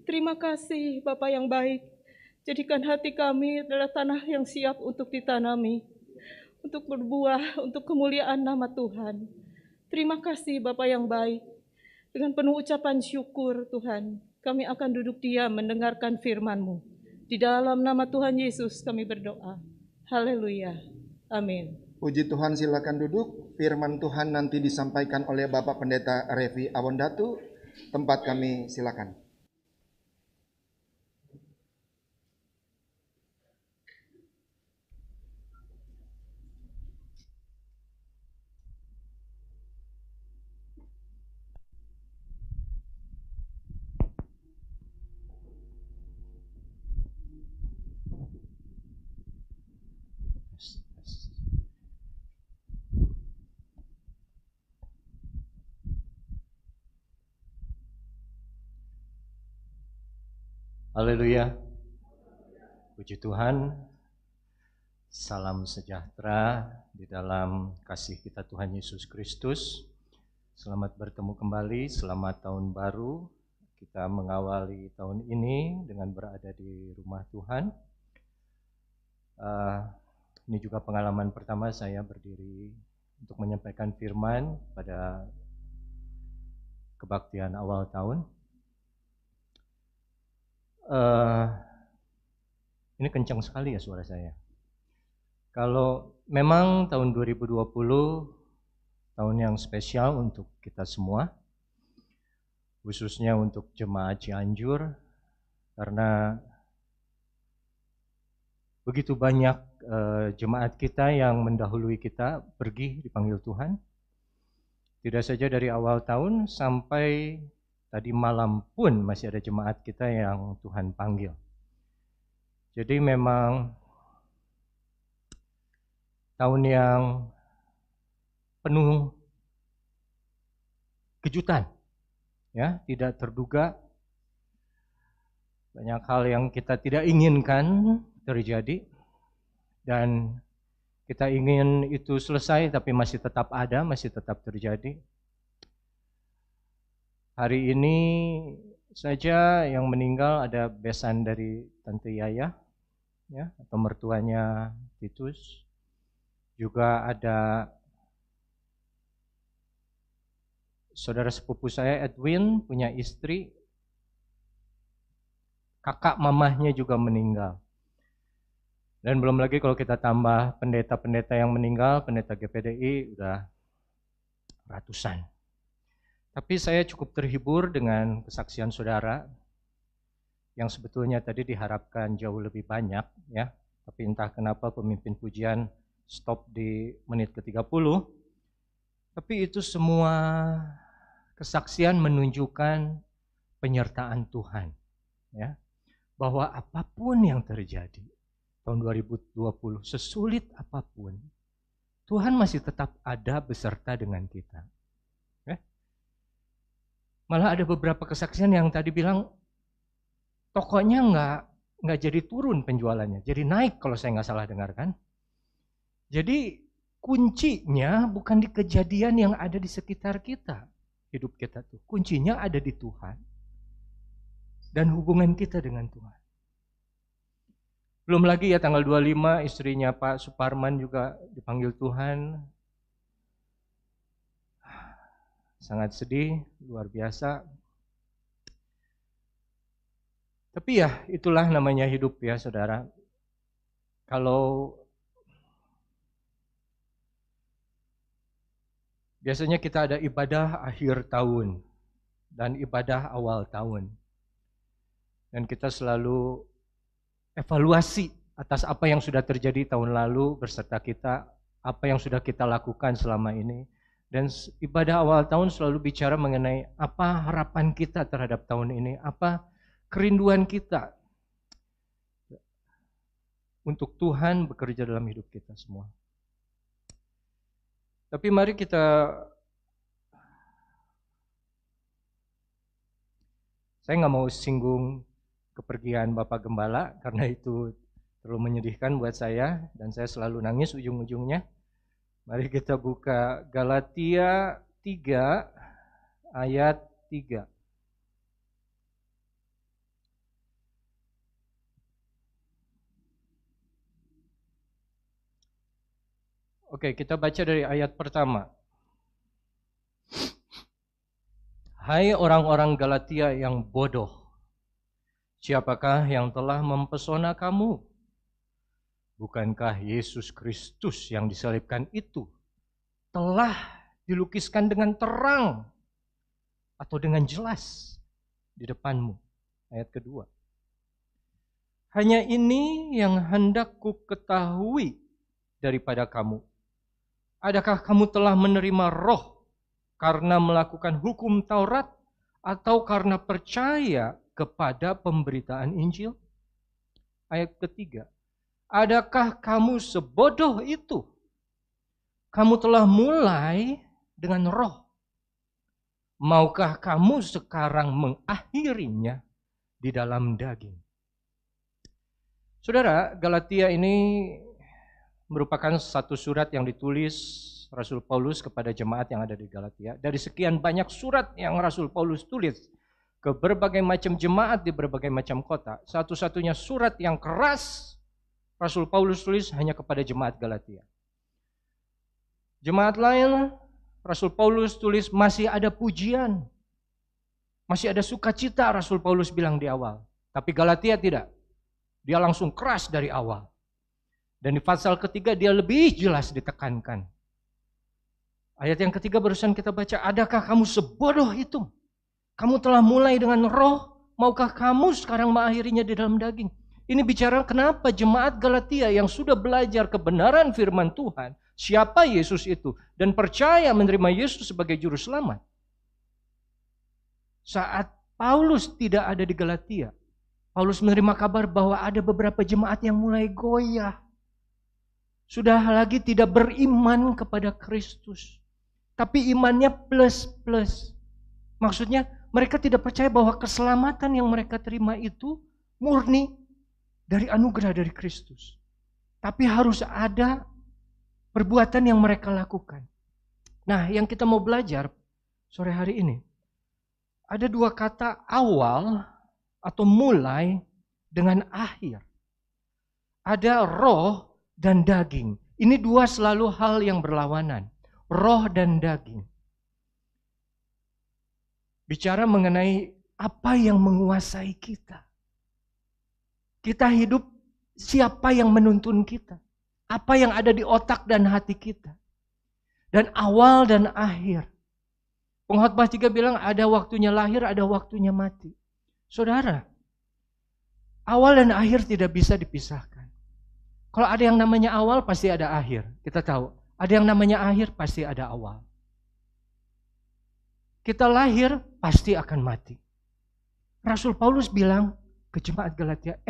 S9: Terima kasih Bapa yang baik. Jadikan hati kami adalah tanah yang siap untuk ditanami. Untuk berbuah, untuk kemuliaan nama Tuhan. Terima kasih Bapa yang baik. Dengan penuh ucapan syukur Tuhan, kami akan duduk diam mendengarkan firman-Mu. Di dalam nama Tuhan Yesus kami berdoa. Haleluya. Amin.
S1: Puji Tuhan, silakan duduk. Firman Tuhan nanti disampaikan oleh Bapak Pendeta Revi Awondatu. Tempat kami silakan.
S10: Haleluya. Puji Tuhan. Salam sejahtera di dalam kasih kita Tuhan Yesus Kristus. Selamat bertemu kembali, selamat tahun baru. Kita mengawali tahun ini dengan berada di rumah Tuhan. Ini juga pengalaman pertama saya berdiri untuk menyampaikan firman pada kebaktian awal tahun. Ini kencang sekali ya suara saya. Kalau memang tahun 2020 tahun yang spesial untuk kita semua, khususnya untuk jemaat Cianjur, karena begitu banyak jemaat kita yang mendahului kita pergi dipanggil Tuhan. Tidak saja dari awal tahun sampai tadi malam pun masih ada jemaat kita yang Tuhan panggil. Jadi memang tahun yang penuh kejutan, ya, tidak terduga. Banyak hal yang kita tidak inginkan terjadi dan kita ingin itu selesai tapi masih tetap ada, masih tetap terjadi. Hari ini saja yang meninggal ada besan dari Tante Yaya, ya, atau mertuanya Titus. Juga ada saudara sepupu saya Edwin, punya istri. Kakak mamahnya juga meninggal. Dan belum lagi kalau kita tambah pendeta-pendeta yang meninggal, pendeta GPDI udah ratusan. Tapi saya cukup terhibur dengan kesaksian saudara yang sebetulnya tadi diharapkan jauh lebih banyak ya. Tapi entah kenapa pemimpin pujian stop di menit ke-30. Tapi itu semua kesaksian menunjukkan penyertaan Tuhan ya. Bahwa apapun yang terjadi tahun 2020, sesulit apapun, Tuhan masih tetap ada beserta dengan kita. Ya. Malah ada beberapa kesaksian yang tadi bilang tokonya nggak jadi turun penjualannya, jadi naik kalau saya nggak salah dengar kan. Jadi kuncinya bukan di kejadian yang ada di sekitar kita, hidup kita tuh. Kuncinya ada di Tuhan dan hubungan kita dengan Tuhan. Belum lagi ya tanggal 25 istrinya Pak Suparman juga dipanggil Tuhan. Sangat sedih, luar biasa. Tapi ya itulah namanya hidup ya saudara. Kalau biasanya kita ada ibadah akhir tahun dan ibadah awal tahun. Dan kita selalu evaluasi atas apa yang sudah terjadi tahun lalu beserta kita, apa yang sudah kita lakukan selama ini. Dan ibadah awal tahun selalu bicara mengenai apa harapan kita terhadap tahun ini, apa kerinduan kita untuk Tuhan bekerja dalam hidup kita semua. Tapi mari saya nggak mau singgung kepergian Bapak Gembala karena itu terlalu menyedihkan buat saya dan saya selalu nangis ujung-ujungnya. Mari kita buka Galatia 3 ayat 3. Oke, kita baca dari ayat pertama. Hai orang-orang Galatia yang bodoh, siapakah yang telah mempesona kamu? Bukankah Yesus Kristus yang disalibkan itu telah dilukiskan dengan terang atau dengan jelas di depanmu? Ayat kedua. Hanya ini yang hendak ku ketahui daripada kamu. Adakah kamu telah menerima Roh karena melakukan hukum Taurat atau karena percaya kepada pemberitaan Injil? Ayat ketiga. Adakah kamu sebodoh itu? Kamu telah mulai dengan Roh. Maukah kamu sekarang mengakhirinya di dalam daging? Saudara, Galatia ini merupakan satu surat yang ditulis Rasul Paulus kepada jemaat yang ada di Galatia. Dari sekian banyak surat yang Rasul Paulus tulis ke berbagai macam jemaat di berbagai macam kota, satu-satunya surat yang keras Rasul Paulus tulis hanya kepada jemaat Galatia. Jemaat lain, Rasul Paulus tulis masih ada pujian, masih ada sukacita, Rasul Paulus bilang di awal. Tapi Galatia tidak, dia langsung keras dari awal. Dan di pasal ketiga dia lebih jelas ditekankan. Ayat yang ketiga barusan kita baca, adakah kamu sebodoh itu? Kamu telah mulai dengan Roh, maukah kamu sekarang mengakhirinya di dalam daging? Ini bicara kenapa jemaat Galatia yang sudah belajar kebenaran firman Tuhan, siapa Yesus itu, dan percaya menerima Yesus sebagai juru selamat. Saat Paulus tidak ada di Galatia, Paulus menerima kabar bahwa ada beberapa jemaat yang mulai goyah. Sudah lagi tidak beriman kepada Kristus. Tapi imannya plus-plus. Maksudnya mereka tidak percaya bahwa keselamatan yang mereka terima itu murni dari anugerah dari Kristus. Tapi harus ada perbuatan yang mereka lakukan. Nah, yang kita mau belajar sore hari ini, ada dua kata awal atau mulai dengan akhir. Ada roh dan daging. Ini dua selalu hal yang berlawanan. Roh dan daging. Bicara mengenai apa yang menguasai kita. Kita hidup, siapa yang menuntun kita? Apa yang ada di otak dan hati kita? Dan awal dan akhir.
S2: Pengkhotbah 3 bilang ada waktunya lahir, ada waktunya mati. Saudara, awal dan akhir tidak bisa dipisahkan. Kalau ada yang namanya awal, pasti ada akhir. Kita tahu, ada yang namanya akhir, pasti ada awal. Kita lahir, pasti akan mati. Rasul Paulus bilang ke jemaat Galatia,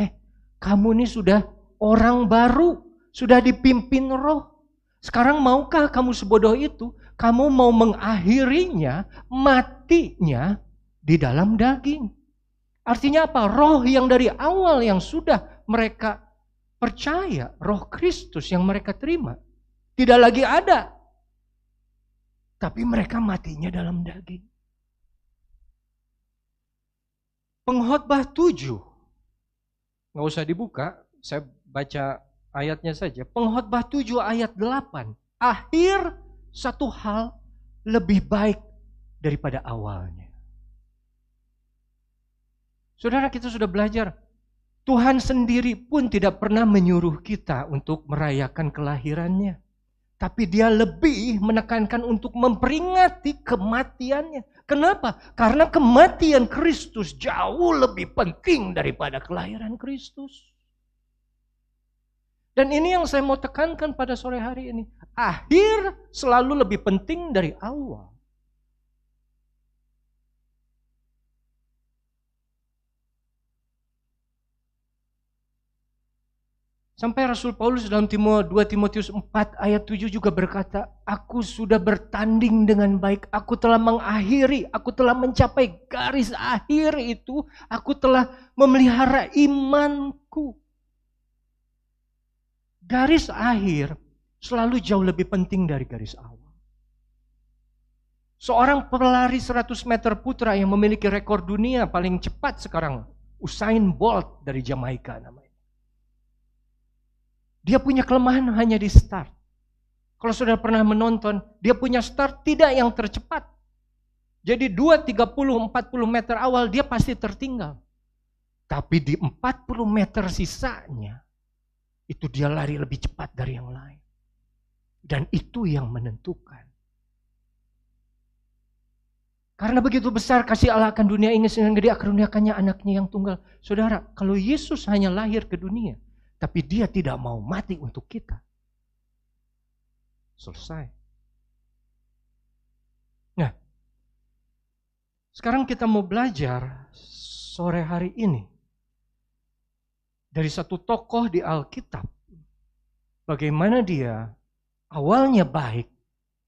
S2: kamu ini sudah orang baru, sudah dipimpin Roh. Sekarang maukah kamu sebodoh itu? Kamu mau mengakhirinya, matinya di dalam daging. Artinya apa? Roh yang dari awal yang sudah mereka percaya, Roh Kristus yang mereka terima, tidak lagi ada. Tapi mereka matinya dalam daging. Pengkhotbah 7, nggak usah dibuka, saya baca ayatnya saja. Pengkhotbah 7 ayat 8, akhir satu hal lebih baik daripada awalnya. Saudara, kita sudah belajar, Tuhan sendiri pun tidak pernah menyuruh kita untuk merayakan kelahirannya. Tapi dia lebih menekankan untuk memperingati kematiannya. Kenapa? Karena kematian Kristus jauh lebih penting daripada kelahiran Kristus. Dan ini yang saya mau tekankan pada sore hari ini. Akhir selalu lebih penting dari awal. Sampai Rasul Paulus dalam 2 Timotius 4 ayat 7 juga berkata, aku sudah bertanding dengan baik, aku telah mengakhiri, aku telah mencapai garis akhir itu, aku telah memelihara imanku. Garis akhir selalu jauh lebih penting dari garis awal. Seorang pelari 100 meter putra yang memiliki rekor dunia paling cepat sekarang, Usain Bolt dari Jamaika namanya. Dia punya kelemahan hanya di start. Kalau saudara pernah menonton, dia punya start tidak yang tercepat. Jadi 2, 30, 40 meter awal dia pasti tertinggal. Tapi di 40 meter sisanya, itu dia lari lebih cepat dari yang lain. Dan itu yang menentukan. Karena begitu besar kasih Allah akan dunia ini sehingga dia karuniakannya anaknya yang tunggal. Saudara, kalau Yesus hanya lahir ke dunia, tapi dia tidak mau mati untuk kita. Selesai. Nah, sekarang kita mau belajar sore hari ini dari satu tokoh di Alkitab. Bagaimana dia awalnya baik,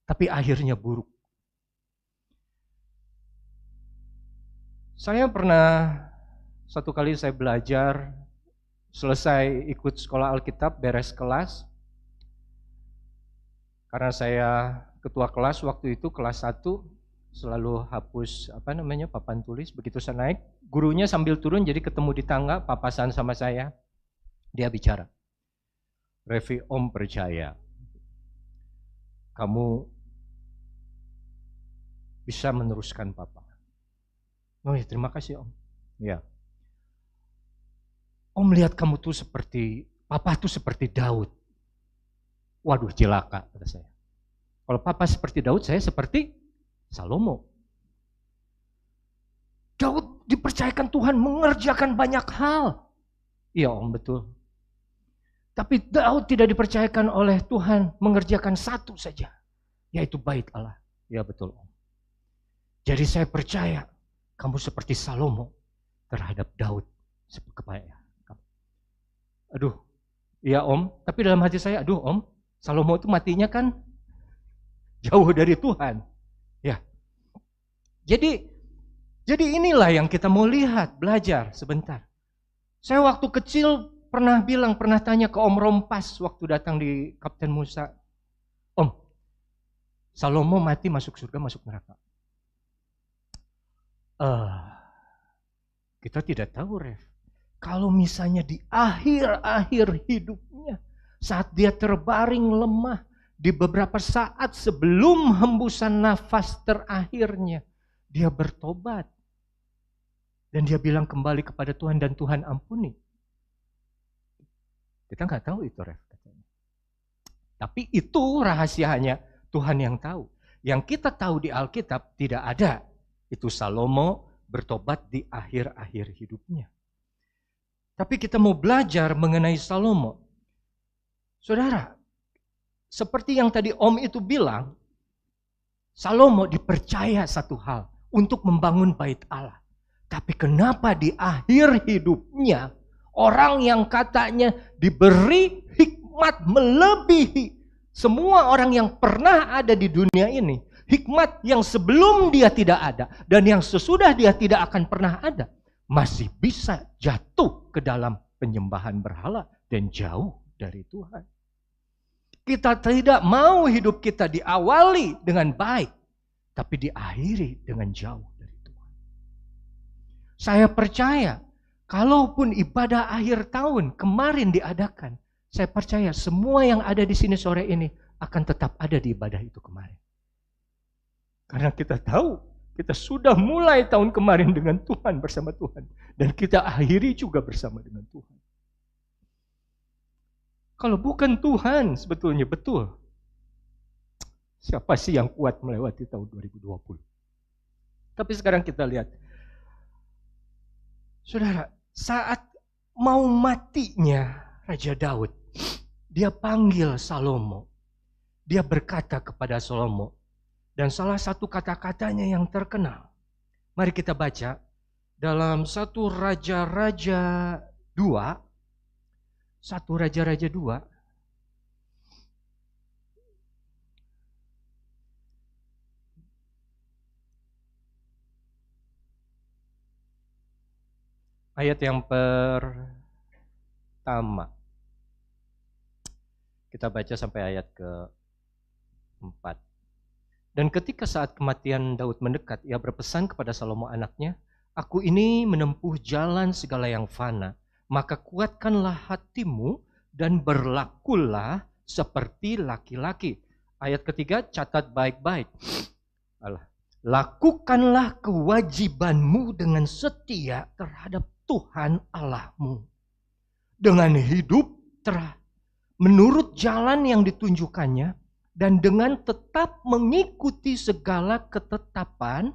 S2: tapi akhirnya buruk. Saya pernah satu kali saya belajar, selesai ikut sekolah Alkitab, beres kelas. Karena saya ketua kelas waktu itu, kelas 1, selalu hapus papan tulis. Begitu saya naik, gurunya sambil turun jadi ketemu di tangga, papasan sama saya. Dia bicara, Revi, Om percaya kamu bisa meneruskan Papa. Oh ya, terima kasih Om. Ya. Om lihat kamu tuh seperti, Papa tuh seperti Daud. Waduh, cilaka kata saya. Kalau Papa seperti Daud, saya seperti Salomo. Daud dipercayakan Tuhan mengerjakan banyak hal. Iya Om, betul. Tapi Daud tidak dipercayakan oleh Tuhan mengerjakan satu saja, yaitu bait Allah. Ya betul Om. Jadi saya percaya kamu seperti Salomo terhadap Daud. Kepada aduh, iya Om, tapi dalam hati saya, aduh Om, Salomo itu matinya kan jauh dari Tuhan. Ya. Jadi inilah yang kita mau lihat, belajar sebentar. Saya waktu kecil pernah tanya ke Om Rompas waktu datang di Kapten Musa. Om, Salomo mati masuk surga, masuk neraka. Kita tidak tahu, Rev. Kalau misalnya di akhir-akhir hidupnya, saat dia terbaring lemah, di beberapa saat sebelum hembusan nafas terakhirnya, dia bertobat. Dan dia bilang kembali kepada Tuhan dan Tuhan ampuni. Kita nggak tahu itu, Rev. Tapi itu rahasianya Tuhan yang tahu.
S10: Yang kita tahu di Alkitab tidak ada. Itu Salomo bertobat di akhir-akhir hidupnya. Tapi kita mau belajar mengenai Salomo. Saudara, seperti yang tadi Om itu bilang, Salomo dipercaya satu hal, untuk membangun bait Allah. Tapi kenapa di akhir hidupnya, orang yang katanya diberi hikmat melebihi semua orang yang pernah ada di dunia ini, hikmat yang sebelum dia tidak ada dan yang sesudah dia tidak akan pernah ada, masih bisa jatuh ke dalam penyembahan berhala dan jauh dari Tuhan. Kita tidak mau hidup kita diawali dengan baik, tapi diakhiri dengan jauh dari Tuhan. Saya percaya, kalaupun ibadah akhir tahun kemarin diadakan, saya percaya semua yang ada di sini sore ini akan tetap ada di ibadah itu kemarin. Karena kita tahu, kita sudah mulai tahun kemarin dengan Tuhan, bersama Tuhan. Dan kita akhiri juga bersama dengan Tuhan. Kalau bukan Tuhan sebetulnya betul, siapa sih yang kuat melewati tahun 2020? Tapi sekarang kita lihat, saudara, saat mau matinya Raja Daud, dia panggil Salomo. Dia berkata kepada Salomo, dan salah satu kata-katanya yang terkenal. Mari kita baca dalam 1 Raja-Raja 2. 1 Raja-Raja 2. Ayat yang pertama. Kita baca sampai ayat ke-4. Dan ketika saat kematian Daud mendekat, ia berpesan kepada Salomo anaknya, "Aku ini menempuh jalan segala yang fana, maka kuatkanlah hatimu dan berlakulah seperti laki-laki." Ayat ketiga, catat baik-baik. Lakukanlah kewajibanmu dengan setia terhadap Tuhan Allahmu, dengan hidup menurut jalan yang ditunjukkannya, dan dengan tetap mengikuti segala ketetapan,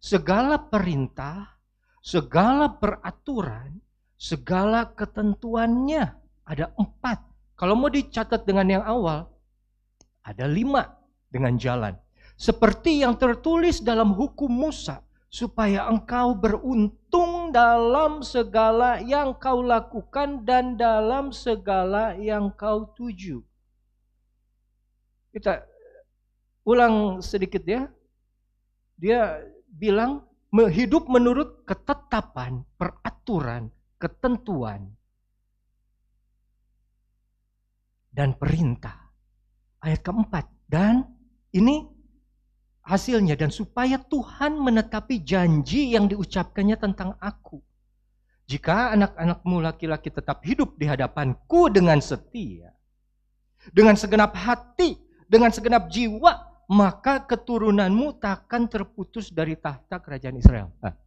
S10: segala perintah, segala peraturan, segala ketentuannya. Ada 4. Kalau mau dicatat dengan yang awal, ada 5 dengan jalan. Seperti yang tertulis dalam hukum Musa, supaya engkau beruntung dalam segala yang kau lakukan dan dalam segala yang kau tuju. Kita ulang sedikit ya. Dia bilang hidup menurut ketetapan, peraturan, ketentuan, dan perintah. Ayat keempat. Dan ini hasilnya, dan supaya Tuhan menetapi janji yang diucapkannya tentang aku. Jika anak-anakmu laki-laki tetap hidup di hadapanku dengan setia, dengan segenap hati, dengan segenap jiwa, maka keturunanmu takkan terputus dari tahta kerajaan Israel. Nah,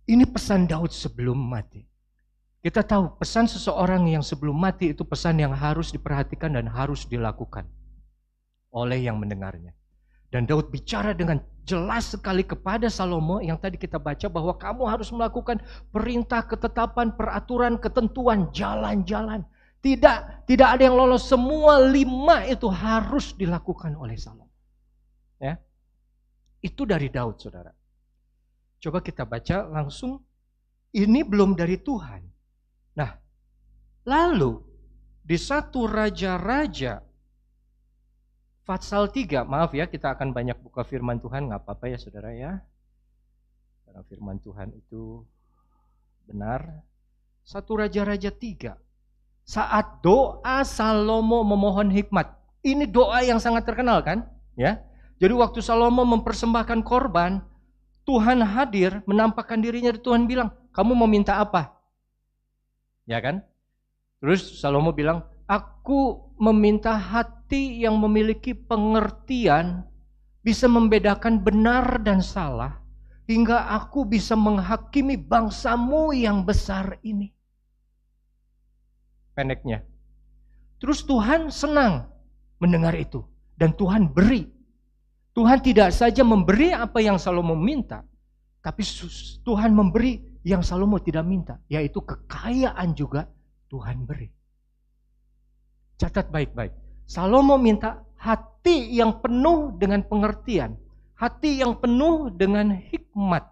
S10: ini pesan Daud sebelum mati. Kita tahu pesan seseorang yang sebelum mati itu pesan yang harus diperhatikan dan harus dilakukan oleh yang mendengarnya. Dan Daud bicara dengan jelas sekali kepada Salomo yang tadi kita baca bahwa kamu harus melakukan perintah, ketetapan, peraturan, ketentuan, jalan-jalan. Tidak ada yang lolos, semua 5 itu harus dilakukan oleh Salomo. Ya. Itu dari Daud, saudara. Coba kita baca langsung, ini belum dari Tuhan. Nah, lalu di 1 Raja-Raja Pasal 3, maaf ya, kita akan banyak buka firman Tuhan, nggak apa-apa ya saudara ya. Karena firman Tuhan itu benar. 1 Raja-Raja 3. Saat doa Salomo memohon hikmat. Ini doa yang sangat terkenal kan? Ya. Jadi waktu Salomo mempersembahkan korban, Tuhan hadir, menampakkan dirinya, dan Tuhan bilang, kamu mau minta apa? Ya kan? Terus Salomo bilang, aku meminta hati yang memiliki pengertian, bisa membedakan benar dan salah, hingga aku bisa menghakimi bangsamu yang besar ini. Pendeknya. Terus Tuhan senang mendengar itu. Dan Tuhan beri. Tuhan tidak saja memberi apa yang Salomo minta, tapi Tuhan memberi yang Salomo tidak minta, yaitu kekayaan juga Tuhan beri. Catat baik-baik. Salomo minta hati yang penuh dengan pengertian, hati yang penuh dengan hikmat.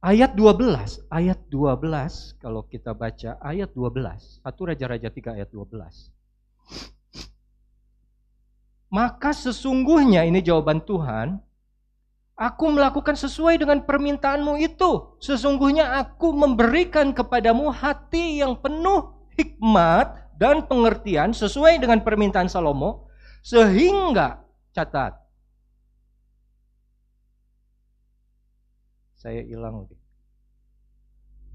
S10: Ayat 12 kalau kita baca ayat 12, 1 Raja-Raja 3 ayat 12. Maka sesungguhnya, ini jawaban Tuhan, aku melakukan sesuai dengan permintaanmu itu. Sesungguhnya aku memberikan kepadamu hati yang penuh hikmat dan pengertian sesuai dengan permintaan Salomo. Sehingga, catat. Saya hilang.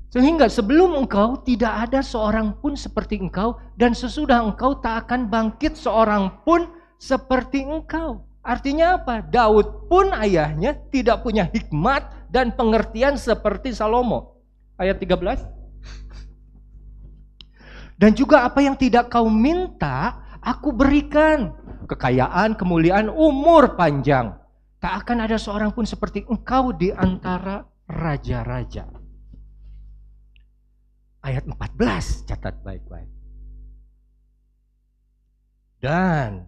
S10: Sehingga sebelum engkau tidak ada seorang pun seperti engkau, dan sesudah engkau tak akan bangkit seorang pun seperti engkau. Artinya apa? Daud pun ayahnya tidak punya hikmat dan pengertian seperti Salomo. Ayat 13. Dan juga apa yang tidak kau minta, aku berikan. Kekayaan, kemuliaan, umur panjang. Tak akan ada seorang pun seperti engkau di antara raja-raja. Ayat 14, catat baik-baik. Dan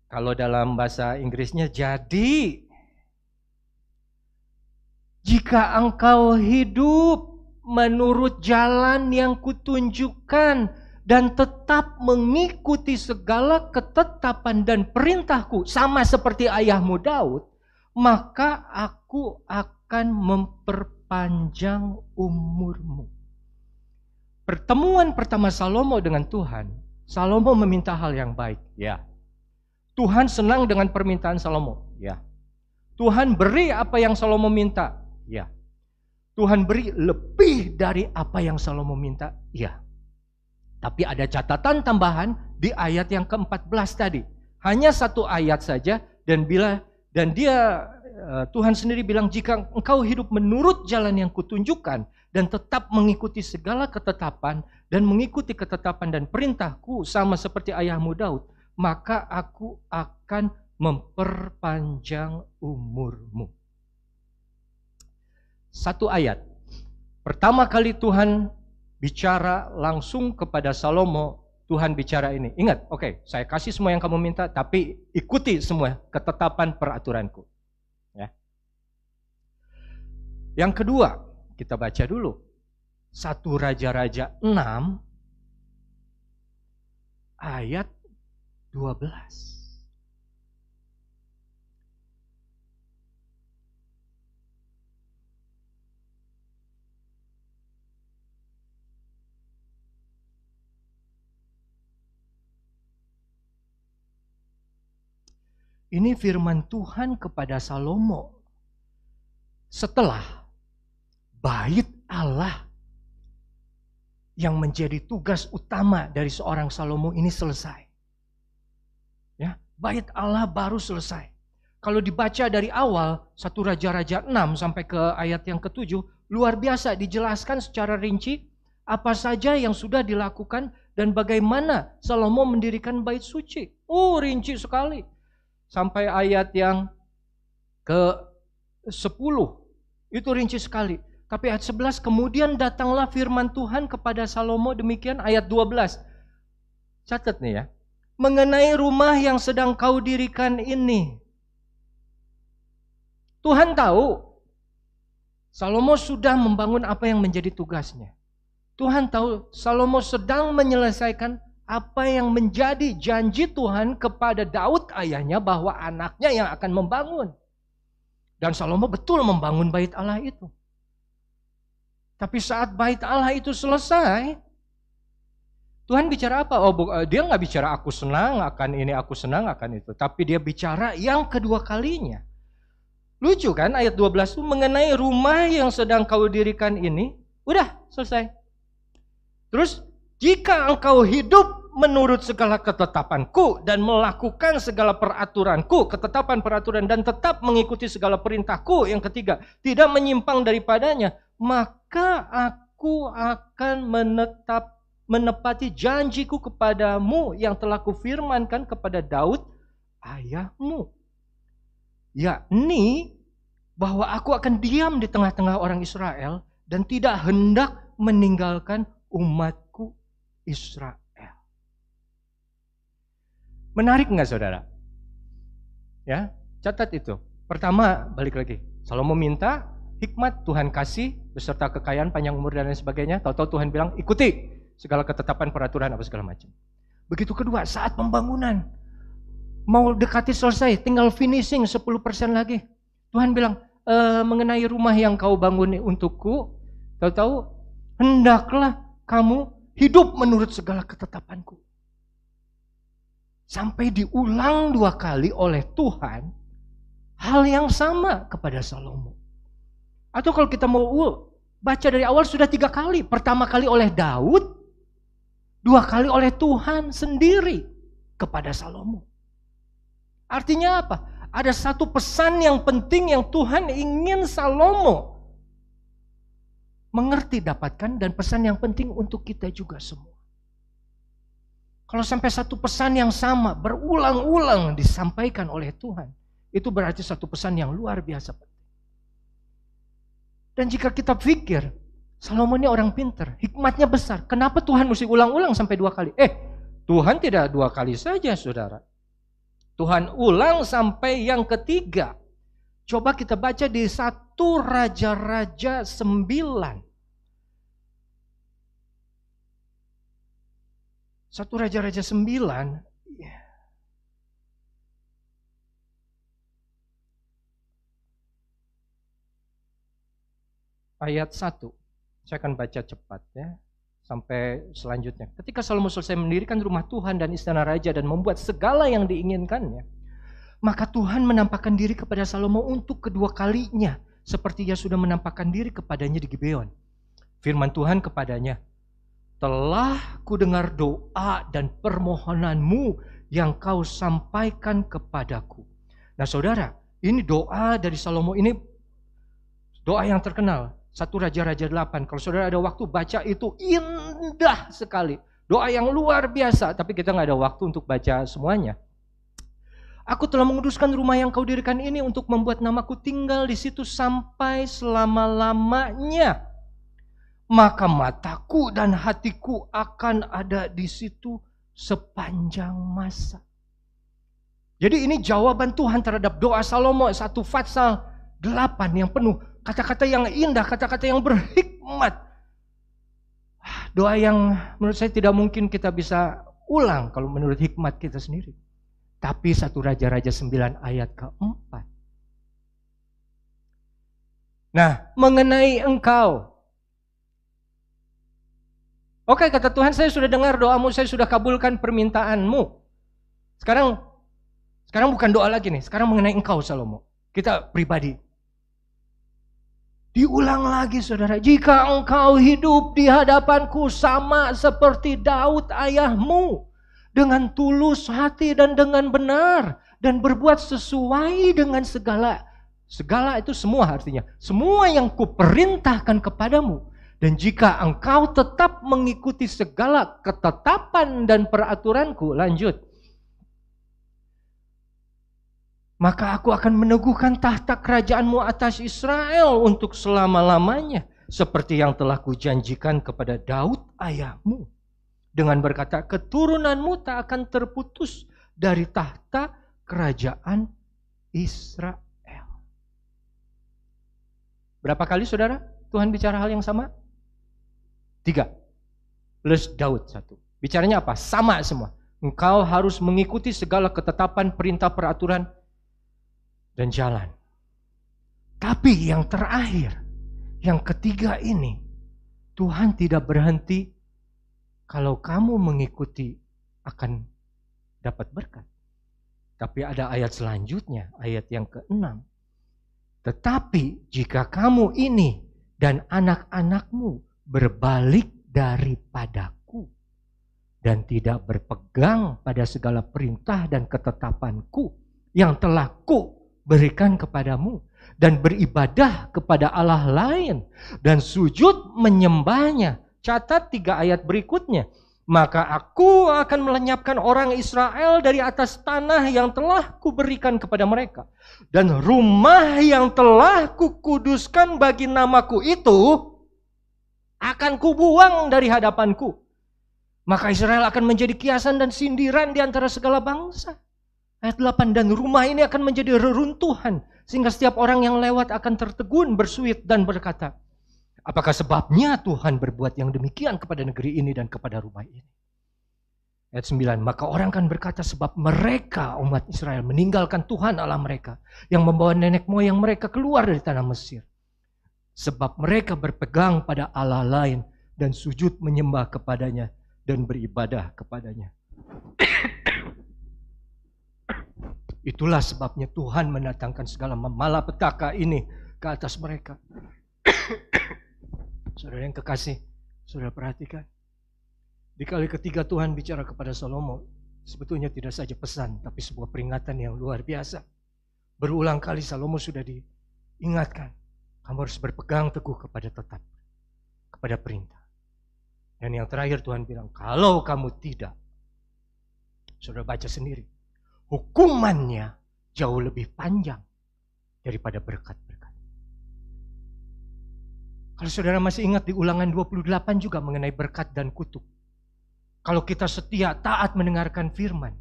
S10: kalau dalam bahasa Inggrisnya, jadi jika engkau hidup menurut jalan yang kutunjukkan dan tetap mengikuti segala ketetapan dan perintahku sama seperti ayahmu Daud, maka aku akan memperpanjang umurmu. Pertemuan pertama Salomo dengan Tuhan, Salomo meminta hal yang baik, ya. Tuhan senang dengan permintaan Salomo, ya. Tuhan beri apa yang Salomo minta, ya. Tuhan beri lebih dari apa yang Salomo minta, ya. Tapi ada catatan tambahan di ayat yang ke-14 tadi. Hanya satu ayat saja, dan Tuhan sendiri bilang, jika engkau hidup menurut jalan yang kutunjukkan dan tetap mengikuti segala ketetapan dan mengikuti ketetapan dan perintahku sama seperti ayahmu Daud, maka aku akan memperpanjang umurmu. Satu ayat. Pertama kali Tuhan bicara langsung kepada Salomo, Tuhan bicara ini. Ingat, oke, saya kasih semua yang kamu minta, tapi ikuti semua ketetapan peraturanku. Ya. Yang kedua, kita baca dulu. 1 Raja-Raja 6 ayat 12. Ini firman Tuhan kepada Salomo setelah bait Allah yang menjadi tugas utama dari seorang Salomo ini selesai. Ya, bait Allah baru selesai. Kalau dibaca dari awal 1 Raja-Raja 6 sampai ke ayat yang ke-7, luar biasa dijelaskan secara rinci apa saja yang sudah dilakukan dan bagaimana Salomo mendirikan bait suci. Oh, rinci sekali. Sampai ayat yang ke-10, itu rinci sekali. Tapi ayat 11, kemudian datanglah firman Tuhan kepada Salomo, demikian ayat 12. Catat nih ya. Mengenai rumah yang sedang kau dirikan ini. Tuhan tahu Salomo sudah membangun apa yang menjadi tugasnya. Tuhan tahu Salomo sedang menyelesaikan apa yang menjadi janji Tuhan kepada Daud ayahnya bahwa anaknya yang akan membangun. Dan Salomo betul membangun bait Allah itu. Tapi saat bait Allah itu selesai, Tuhan bicara apa? Dia nggak bicara aku senang akan ini, aku senang akan itu. Tapi dia bicara yang kedua kalinya. Lucu kan ayat 12 itu, mengenai rumah yang sedang kau dirikan ini, udah selesai. Terus, jika engkau hidup menurut segala ketetapanku dan melakukan segala peraturanku, ketetapan-peraturan dan tetap mengikuti segala perintahku, yang ketiga, tidak menyimpang daripadanya, maka aku akan menetapkan menepati janjiku kepadamu yang telah kufirmankan kepada Daud ayahmu. Yakni bahwa aku akan diam di tengah-tengah orang Israel dan tidak hendak meninggalkan umatku Israel. Menarik nggak saudara? Ya, catat itu. Pertama, balik lagi. Salomo minta hikmat, Tuhan kasih beserta kekayaan, panjang umur dan lain sebagainya. Tahu-tahu Tuhan bilang ikuti segala ketetapan, peraturan, apa segala macam. Begitu kedua, saat pembangunan mau dekati selesai, tinggal finishing 10% lagi. Tuhan bilang mengenai rumah yang kau bangun untukku, tahu-tahu hendaklah kamu hidup menurut segala ketetapanku. Sampai diulang 2 kali oleh Tuhan hal yang sama kepada Salomo. Atau kalau kita mau baca dari awal sudah 3 kali. Pertama kali oleh Daud, 2 kali oleh Tuhan sendiri kepada Salomo. Artinya apa? Ada satu pesan yang penting yang Tuhan ingin Salomo mengerti, dapatkan, dan pesan yang penting untuk kita juga semua. Kalau sampai satu pesan yang sama berulang-ulang disampaikan oleh Tuhan, itu berarti satu pesan yang luar biasa penting. Dan jika kita pikir Salomo ini orang pintar, hikmatnya besar, kenapa Tuhan mesti ulang-ulang sampai 2 kali? Tuhan tidak 2 kali saja saudara. Tuhan ulang sampai yang ketiga. Coba kita baca di 1 Raja-Raja 9. 1 Raja-Raja 9 ayat 1. Saya akan baca cepat ya sampai selanjutnya. Ketika Salomo selesai mendirikan rumah Tuhan dan istana raja dan membuat segala yang diinginkannya, maka Tuhan menampakkan diri kepada Salomo untuk kedua kalinya seperti ia sudah menampakkan diri kepadanya di Gibeon. Firman Tuhan kepadanya, telah kudengar doa dan permohonanmu yang kau sampaikan kepadaku. Nah saudara, ini doa dari Salomo, ini doa yang terkenal. 1 Raja-Raja 8. Kalau saudara ada waktu baca, itu indah sekali. Doa yang luar biasa, tapi kita nggak ada waktu untuk baca semuanya. Aku telah menguduskan rumah yang kau dirikan ini untuk membuat namaku tinggal di situ sampai selama-lamanya. Maka mataku dan hatiku akan ada di situ sepanjang masa. Jadi ini jawaban Tuhan terhadap doa Salomo, 1 Fatsal 8 yang penuh kata-kata yang indah, kata-kata yang berhikmat. Doa yang menurut saya tidak mungkin kita bisa ulang kalau menurut hikmat kita sendiri. Tapi 1 Raja-Raja 9 ayat ke-4. Nah, mengenai engkau. Oke, kata Tuhan, saya sudah dengar doamu, saya sudah kabulkan permintaanmu. Sekarang bukan doa lagi nih, sekarang mengenai engkau Salomo. Kita pribadi. Diulang lagi saudara, jika engkau hidup di hadapanku sama seperti Daud ayahmu, dengan tulus hati dan dengan benar, dan berbuat sesuai dengan segala itu semua artinya, semua yang kuperintahkan kepadamu. Dan jika engkau tetap mengikuti segala ketetapan dan peraturanku, lanjut. Maka aku akan meneguhkan tahta kerajaanmu atas Israel untuk selama-lamanya. Seperti yang telah kujanjikan kepada Daud ayahmu. Dengan berkata, keturunanmu tak akan terputus dari tahta kerajaan Israel. Berapa kali saudara Tuhan bicara hal yang sama? 3. Plus Daud 1. Bicaranya apa? Sama semua. Engkau harus mengikuti segala ketetapan, perintah, peraturan, dan jalan. Tapi yang terakhir, yang ketiga ini, Tuhan tidak berhenti. Kalau kamu mengikuti akan dapat berkat. Tapi ada ayat selanjutnya, ayat yang ke-6. Tetapi jika kamu ini dan anak-anakmu berbalik daripadaku dan tidak berpegang pada segala perintah dan ketetapanku yang telah ku berikan kepadamu dan beribadah kepada Allah lain dan sujud menyembahnya Catat 3 ayat berikutnya. Maka aku akan melenyapkan orang Israel dari atas tanah yang telah kuberikan kepada mereka. Dan rumah yang telah kukuduskan bagi namaku itu akan kubuang dari hadapanku. Maka Israel akan menjadi kiasan dan sindiran di antara segala bangsa. Ayat 8, dan rumah ini akan menjadi reruntuhan. Sehingga setiap orang yang lewat akan tertegun, bersuit dan berkata, apakah sebabnya Tuhan berbuat yang demikian kepada negeri ini dan kepada rumah ini? Ayat 9, maka orang akan berkata, sebab mereka umat Israel meninggalkan Tuhan Allah mereka yang membawa nenek moyang mereka keluar dari tanah Mesir. Sebab mereka berpegang pada Allah lain dan sujud menyembah kepadanya dan beribadah kepadanya. Itulah sebabnya Tuhan mendatangkan segala malapetaka ini ke atas mereka. Saudara yang kekasih, saudara perhatikan. Di kali ketiga Tuhan bicara kepada Salomo, sebetulnya tidak saja pesan, tapi sebuah peringatan yang luar biasa. Berulang kali Salomo sudah diingatkan, kamu harus berpegang teguh kepada tetap, kepada perintah. Dan yang terakhir Tuhan bilang, kalau kamu tidak, saudara baca sendiri, hukumannya jauh lebih panjang daripada berkat-berkat. Kalau saudara masih ingat di Ulangan 28 juga mengenai berkat dan kutuk. Kalau kita setia, taat mendengarkan firman,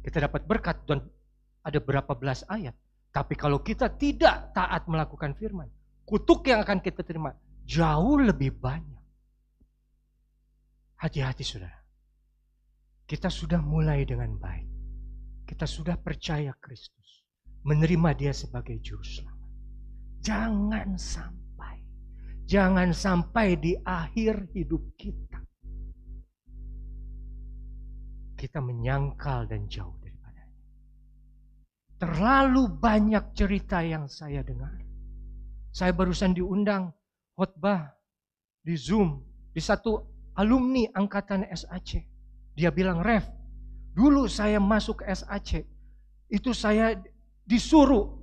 S10: kita dapat berkat dan ada berapa belas ayat. Tapi kalau kita tidak taat melakukan firman, kutuk yang akan kita terima jauh lebih banyak. Hati-hati saudara. Kita sudah mulai dengan baik. Kita sudah percaya Kristus, menerima Dia sebagai juru selamat. Jangan sampai di akhir hidup kita menyangkal dan jauh daripadanya. Terlalu banyak cerita yang saya dengar. Saya barusan diundang khotbah di Zoom di satu alumni angkatan SAC. Dia bilang, Rev, dulu saya masuk ke SAC, itu saya disuruh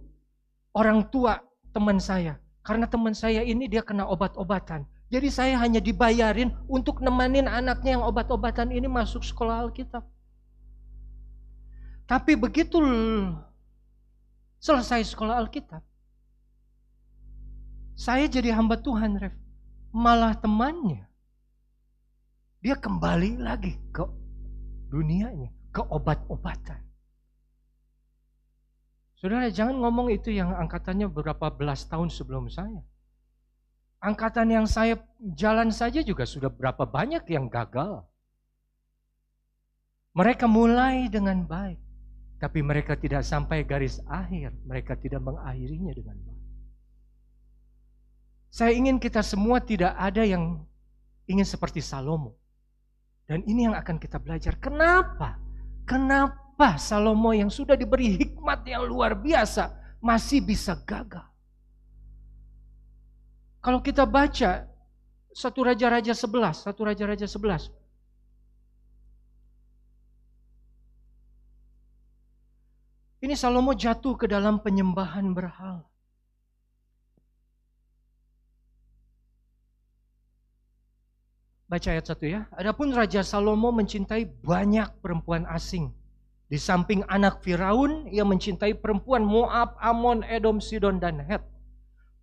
S10: orang tua teman saya. Karena teman saya ini dia kena obat-obatan. Jadi saya hanya dibayarin untuk nemanin anaknya yang obat-obatan ini masuk sekolah Alkitab. Tapi begitu selesai sekolah Alkitab, saya jadi hamba Tuhan, Rev. Malah temannya, dia kembali lagi ke dunianya, ke obat-obatan. Saudara, jangan ngomong itu yang angkatannya berapa belas tahun sebelum saya. Angkatan yang saya jalan saja juga sudah berapa banyak yang gagal. Mereka mulai dengan baik, tapi mereka tidak sampai garis akhir. Mereka tidak mengakhirinya dengan baik. Saya ingin kita semua tidak ada yang ingin seperti Salomo. Dan ini yang akan kita belajar. Kenapa? Kenapa Salomo yang sudah diberi hikmat yang luar biasa masih bisa gagal? Kalau kita baca 1 Raja-Raja 11. Ini Salomo jatuh ke dalam penyembahan berhala. Baca ayat 1 ya. Adapun Raja Salomo mencintai banyak perempuan asing. Di samping anak Firaun, ia mencintai perempuan Moab, Amon, Edom, Sidon, dan Het.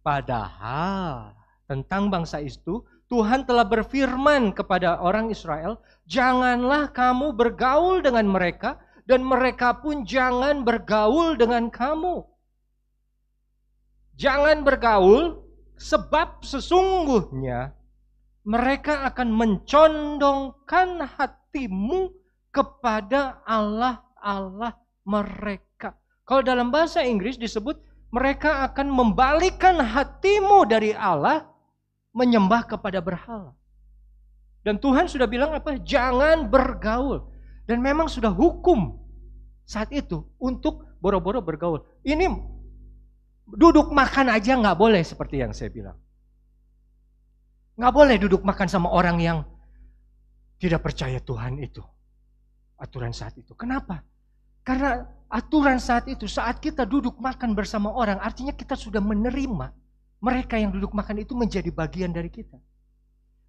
S10: Padahal tentang bangsa itu, Tuhan telah berfirman kepada orang Israel, janganlah kamu bergaul dengan mereka, dan mereka pun jangan bergaul dengan kamu. Jangan bergaul, sebab sesungguhnya mereka akan mencondongkan hatimu kepada Allah mereka. Kalau dalam bahasa Inggris disebut mereka akan membalikkan hatimu dari Allah menyembah kepada berhala. Dan Tuhan sudah bilang apa? Jangan bergaul. Dan memang sudah hukum saat itu untuk boro-boro bergaul. Ini duduk makan aja nggak boleh seperti yang saya bilang. Nggak boleh duduk makan sama orang yang tidak percaya Tuhan itu. Aturan saat itu. Kenapa? Karena aturan saat itu, saat kita duduk makan bersama orang, artinya kita sudah menerima mereka yang duduk makan itu menjadi bagian dari kita.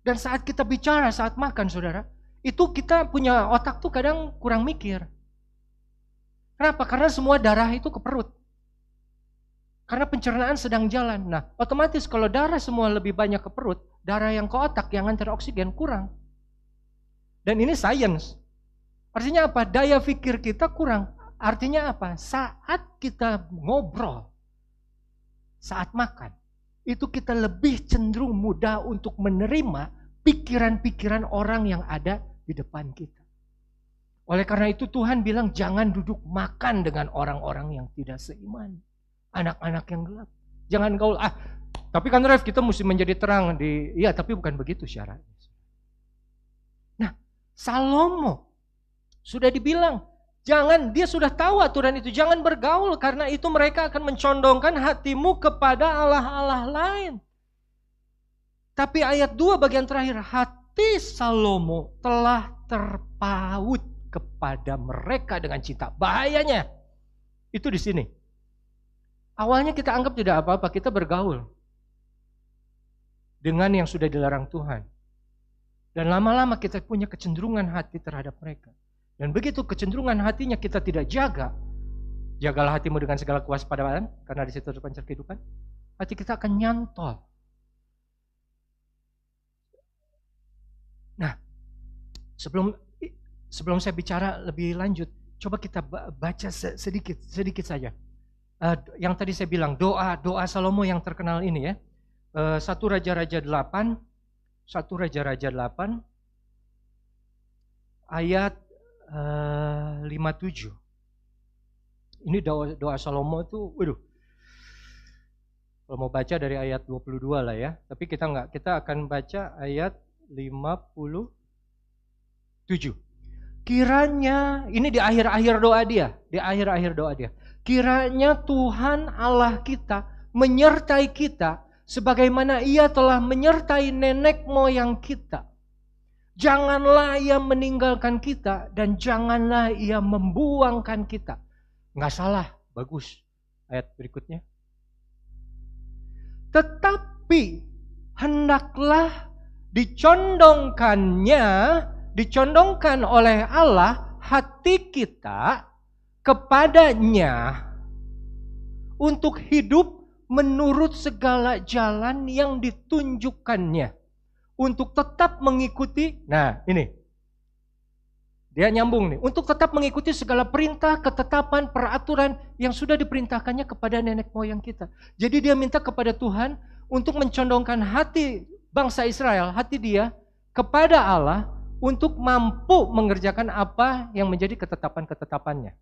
S10: Dan saat kita bicara, saat makan saudara, itu kita punya otak tuh kadang kurang mikir. Kenapa? Karena semua darah itu ke perut. Karena pencernaan sedang jalan. Nah, otomatis kalau darah semua lebih banyak ke perut, darah yang ke otak yang ngantar oksigen kurang. Dan ini science. Artinya apa? Daya pikir kita kurang. Artinya apa? Saat kita ngobrol, saat makan, itu kita lebih cenderung mudah untuk menerima pikiran-pikiran orang yang ada di depan kita. Oleh karena itu Tuhan bilang jangan duduk makan dengan orang-orang yang tidak seiman. Anak-anak yang gelap. Jangan gaul, tapi kan Rev kita mesti menjadi terang di, iya tapi bukan begitu syaratnya. Nah, Salomo sudah dibilang, jangan, dia sudah tahu aturan itu, jangan bergaul karena itu mereka akan mencondongkan hatimu kepada Allah-Allah lain. Tapi ayat 2 bagian terakhir, hati Salomo telah terpaut kepada mereka dengan cinta. Bahayanya itu di sini. Awalnya kita anggap tidak apa-apa, kita bergaul dengan yang sudah dilarang Tuhan. Dan lama-lama kita punya kecenderungan hati terhadap mereka. Dan begitu kecenderungan hatinya kita tidak jaga, jagalah hatimu dengan segala kewaspadaan, karena di situ terpancar kehidupan, hati kita akan nyantol. Nah, sebelum saya bicara lebih lanjut, coba kita baca sedikit saja. Yang tadi saya bilang, doa Salomo yang terkenal ini ya. 1 Raja-Raja 8, ayat 57. Ini doa Salomo itu, kalau mau baca dari ayat 22 lah ya. Tapi kita akan baca ayat 57. Kiranya, ini di akhir-akhir doa dia, kiranya Tuhan Allah kita menyertai kita sebagaimana Ia telah menyertai nenek moyang kita. Janganlah Ia meninggalkan kita dan janganlah Ia membuangkan kita. Nggak salah, bagus. Ayat berikutnya. Tetapi hendaklah dicondongkan oleh Allah hati kita kepadanya untuk hidup menurut segala jalan yang ditunjukkannya. Untuk tetap mengikuti, nah ini, dia nyambung nih. Untuk tetap mengikuti segala perintah, ketetapan, peraturan yang sudah diperintahkannya kepada nenek moyang kita. Jadi dia minta kepada Tuhan untuk mencondongkan hati bangsa Israel, hati dia kepada Allah untuk mampu mengerjakan apa yang menjadi ketetapan-ketetapannya.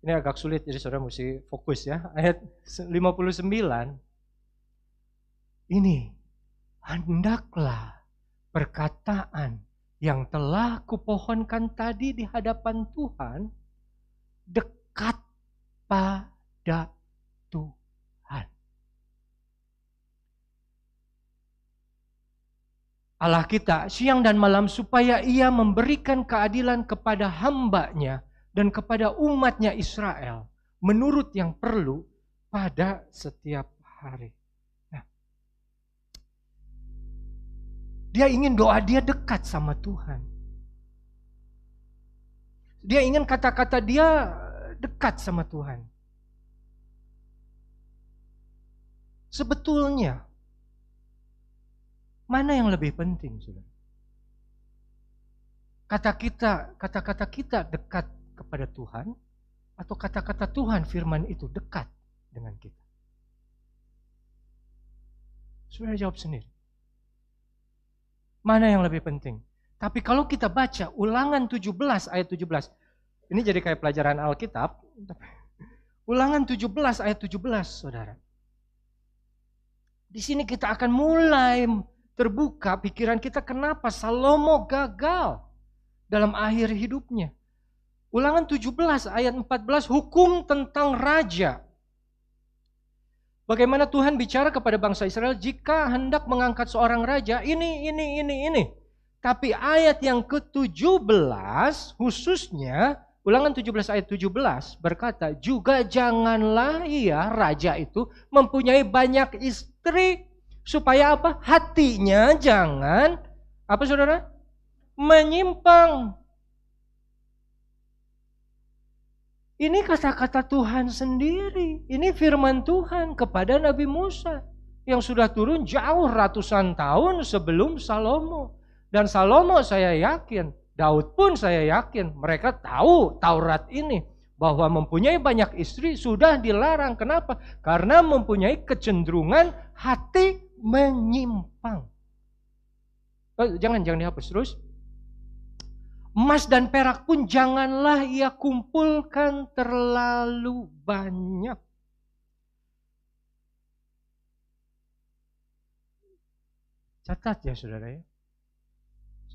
S10: Ini agak sulit, jadi saudara mesti fokus ya. Ayat 59. Ini, hendaklah perkataan yang telah kupohonkan tadi di hadapan Tuhan dekat pada Tuhan. Allah kita siang dan malam supaya Ia memberikan keadilan kepada hamba-Nya dan kepada umatnya Israel menurut yang perlu pada setiap hari. Nah, dia ingin doa dia dekat sama Tuhan. Dia ingin kata-kata dia dekat sama Tuhan. Sebetulnya, mana yang lebih penting, saudara? Kata-kata kita dekat kepada Tuhan, atau kata-kata Tuhan firman itu dekat dengan kita? Saudara jawab sendiri. Mana yang lebih penting? Tapi kalau kita baca Ulangan 17 ayat 17, ini jadi kayak pelajaran Alkitab. Ulangan 17 ayat 17, saudara. Di sini kita akan mulai terbuka pikiran kita kenapa Salomo gagal dalam akhir hidupnya. Ulangan 17 ayat 14, hukum tentang raja. Bagaimana Tuhan bicara kepada bangsa Israel jika hendak mengangkat seorang raja, ini. Tapi ayat yang ke-17 khususnya, Ulangan 17 ayat 17 berkata, juga janganlah ia, raja itu, mempunyai banyak istri Supaya apa? Hatinya jangan, apa saudara? Menyimpang. Ini kata-kata Tuhan sendiri. Ini firman Tuhan kepada Nabi Musa. Yang sudah turun jauh ratusan tahun sebelum Salomo. Dan Salomo saya yakin, Daud pun saya yakin, mereka tahu Taurat ini. Bahwa mempunyai banyak istri sudah dilarang. Kenapa? Karena mempunyai kecenderungan hati menyimpang. Jangan dihapus terus. Emas dan perak pun janganlah ia kumpulkan terlalu banyak. Catat ya saudara ya.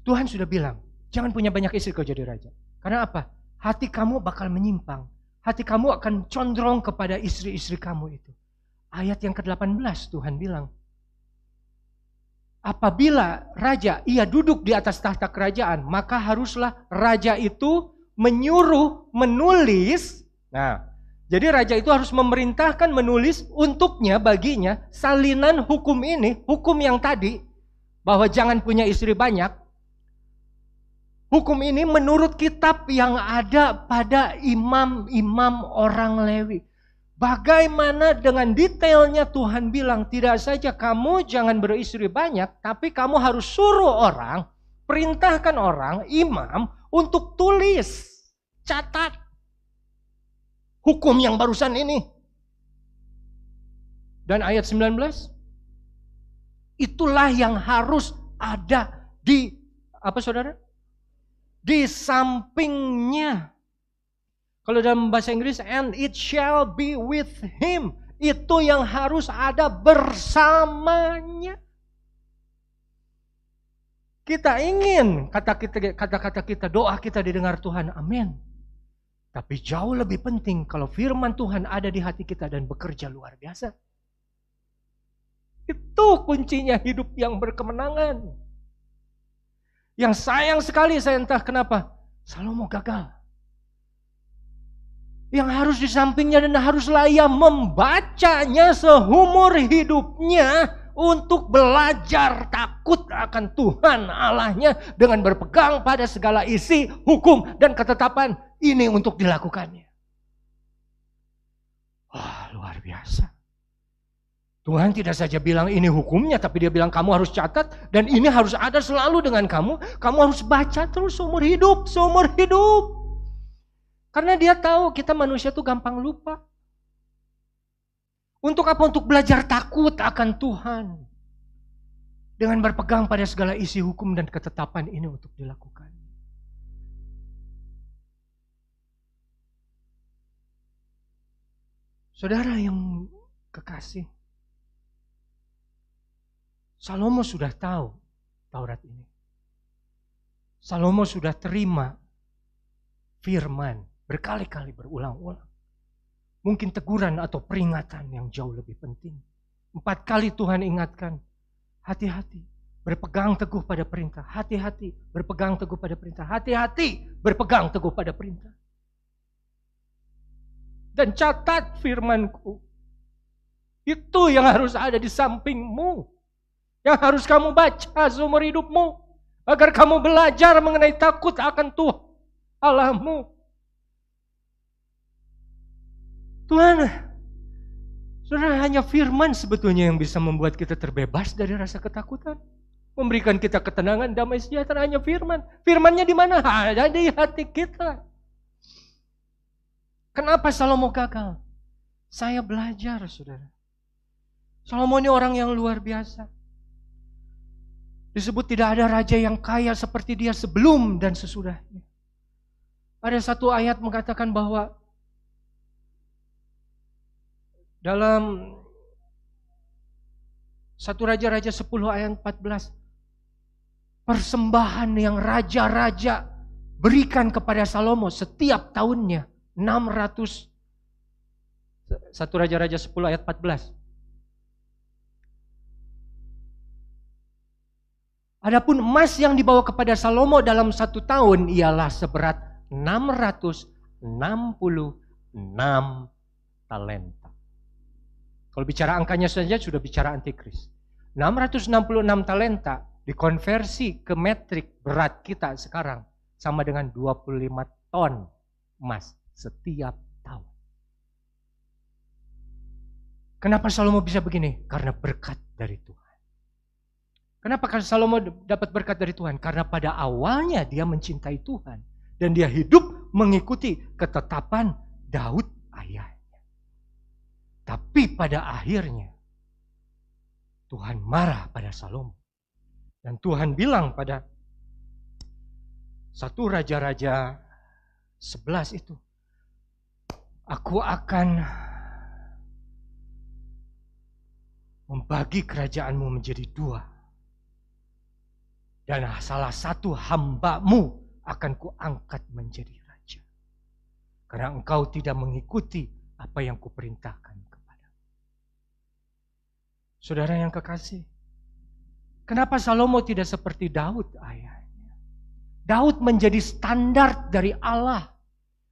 S10: Tuhan sudah bilang, jangan punya banyak istri kau jadi raja. Karena apa? Hati kamu bakal menyimpang. Hati kamu akan condong kepada istri-istri kamu itu. Ayat yang ke-18 Tuhan bilang, apabila raja ia duduk di atas tahta kerajaan, maka haruslah raja itu menulis. Nah, jadi raja itu harus memerintahkan menulis untuknya, baginya, salinan hukum ini, hukum yang tadi, bahwa jangan punya istri banyak. Hukum ini menurut kitab yang ada pada imam-imam orang Lewi. Bagaimana dengan detailnya Tuhan bilang, tidak saja kamu jangan beristri banyak, tapi kamu harus suruh orang, perintahkan orang, imam, untuk tulis, catat hukum yang barusan ini. Dan ayat 19, itulah yang harus ada di, apa saudara? Di sampingnya. Kalau dalam bahasa Inggris, and it shall be with him. Itu yang harus ada bersamanya. Kita ingin kata-kata kita, doa kita didengar Tuhan, amin. Tapi jauh lebih penting kalau firman Tuhan ada di hati kita dan bekerja luar biasa. Itu kuncinya hidup yang berkemenangan. Yang sayang sekali, saya entah kenapa, Salomo gagal. Yang harus di sampingnya dan haruslah ia membacanya seumur hidupnya untuk belajar takut akan Tuhan Allahnya dengan berpegang pada segala isi hukum dan ketetapan ini untuk dilakukannya. Wah, luar biasa. Tuhan tidak saja bilang ini hukumnya, tapi dia bilang kamu harus catat dan ini harus ada selalu dengan kamu. Kamu harus baca terus seumur hidup. Karena dia tahu kita manusia tuh gampang lupa. Untuk apa? Untuk belajar takut akan Tuhan. Dengan berpegang pada segala isi hukum dan ketetapan ini untuk dilakukan. Saudara yang kekasih, Salomo sudah tahu Taurat ini. Salomo sudah terima firman berkali-kali berulang-ulang. Mungkin teguran atau peringatan yang jauh lebih penting. 4 kali Tuhan ingatkan, hati-hati berpegang teguh pada perintah. Hati-hati berpegang teguh pada perintah. Hati-hati berpegang teguh pada perintah. Dan catat firmanku. Itu yang harus ada di sampingmu. Yang harus kamu baca seumur hidupmu. Agar kamu belajar mengenai takut akan Tuhan Allahmu. Tuhan, saudara, hanya firman sebetulnya yang bisa membuat kita terbebas dari rasa ketakutan. Memberikan kita ketenangan, damai sejahtera, hanya firman. Firmannya di mana? Ada di hati kita. Kenapa Salomo gagal? Saya belajar, saudara. Salomo ini orang yang luar biasa. Disebut tidak ada raja yang kaya seperti dia sebelum dan sesudahnya. Ada satu ayat mengatakan bahwa dalam 1 Raja-Raja 10 ayat 14, persembahan yang raja-raja berikan kepada Salomo setiap tahunnya 600. 1 Raja-Raja 10 ayat 14. Adapun emas yang dibawa kepada Salomo dalam 1 tahun ialah seberat 666 talenta. Kalau bicara angkanya saja sudah bicara antikris. 666 talenta dikonversi ke metrik berat kita sekarang sama dengan 25 ton emas setiap tahun. Kenapa Salomo bisa begini? Karena berkat dari Tuhan. Kenapa Salomo dapat berkat dari Tuhan? Karena pada awalnya dia mencintai Tuhan dan dia hidup mengikuti ketetapan Daud ayahnya. Tapi pada akhirnya Tuhan marah pada Salomo. Dan Tuhan bilang pada 1 Raja-Raja 11 itu, aku akan membagi kerajaanmu menjadi 2. Dan salah satu hambamu akan kuangkat menjadi raja. Karena engkau tidak mengikuti apa yang kuperintahkan kepadamu. Saudara yang kekasih, kenapa Salomo tidak seperti Daud ayahnya? Daud menjadi standar dari Allah.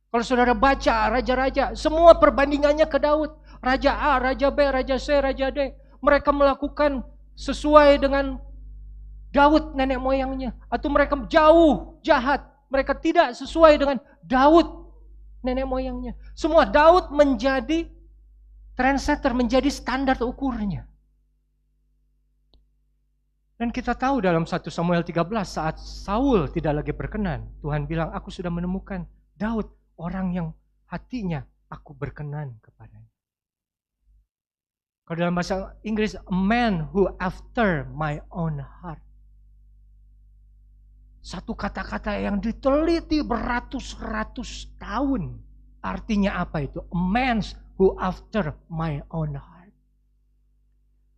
S10: Kalau saudara baca raja-raja, semua perbandingannya ke Daud. Raja A, Raja B, Raja C, Raja D. Mereka melakukan sesuai dengan Daud nenek moyangnya. Atau mereka jauh jahat. Mereka tidak sesuai dengan Daud nenek moyangnya. Semua Daud menjadi trendsetter, menjadi standar ukurnya. Dan kita tahu dalam 1 Samuel 13 saat Saul tidak lagi berkenan, Tuhan bilang, aku sudah menemukan Daud, orang yang hatinya aku berkenan kepadanya. Kalau dalam bahasa Inggris, a man who after my own heart. Satu kata-kata yang diteliti beratus-ratus tahun. Artinya apa itu? A man who after my own heart.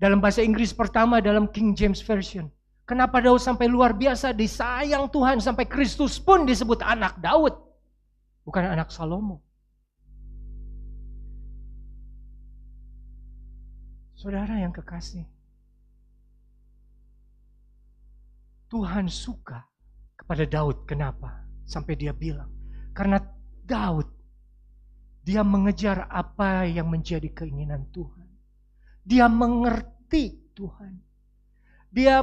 S10: Dalam bahasa Inggris pertama dalam King James Version. Kenapa Daud sampai luar biasa disayang Tuhan sampai Kristus pun disebut anak Daud. Bukan anak Salomo. Saudara yang kekasih. Tuhan suka kepada Daud. Kenapa? Sampai dia bilang. Karena Daud, dia mengejar apa yang menjadi keinginan Tuhan. Dia mengerti Tuhan. Dia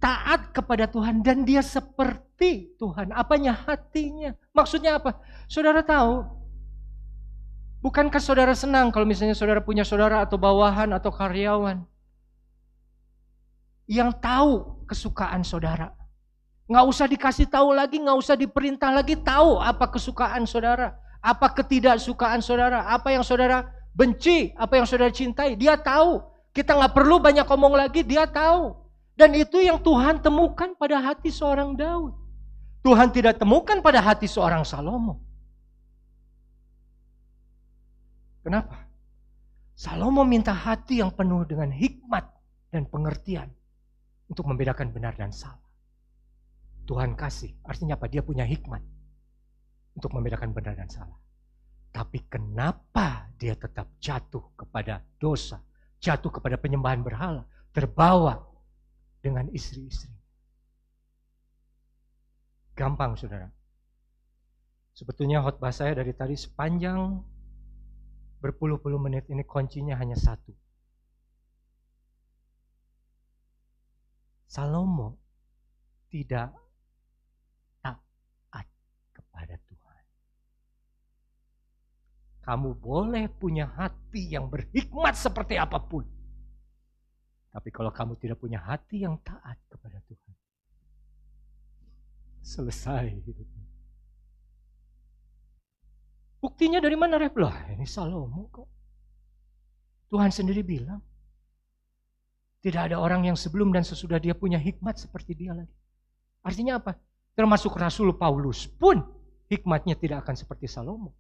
S10: taat kepada Tuhan dan dia seperti Tuhan. Apanya? Hatinya. Maksudnya apa? Saudara tahu, bukankah saudara senang kalau misalnya saudara punya saudara atau bawahan atau karyawan yang tahu kesukaan saudara? Nggak usah dikasih tahu lagi, nggak usah diperintah lagi, tahu apa kesukaan saudara, apa ketidaksukaan saudara, apa yang saudara benci, apa yang saudara cintai, dia tahu. Kita nggak perlu banyak ngomong lagi, dia tahu. Dan itu yang Tuhan temukan pada hati seorang Daud. Tuhan tidak temukan pada hati seorang Salomo. Kenapa? Salomo minta hati yang penuh dengan hikmat dan pengertian untuk membedakan benar dan salah. Tuhan kasih, artinya apa? Dia punya hikmat untuk membedakan benar dan salah. Tapi kenapa dia tetap jatuh kepada dosa, jatuh kepada penyembahan berhala, terbawa dengan istri-istri? Gampang saudara. Sebetulnya khotbah saya dari tadi sepanjang berpuluh-puluh menit ini kuncinya hanya satu. Salomo tidak taat kepada Tuhan. Kamu boleh punya hati yang berhikmat seperti apapun. Tapi kalau kamu tidak punya hati yang taat kepada Tuhan, selesai hidupmu. Buktinya dari mana, Ref? Lah, ini Salomo kok. Tuhan sendiri bilang, tidak ada orang yang sebelum dan sesudah dia punya hikmat seperti dia lagi. Artinya apa? Termasuk Rasul Paulus pun hikmatnya tidak akan seperti Salomo.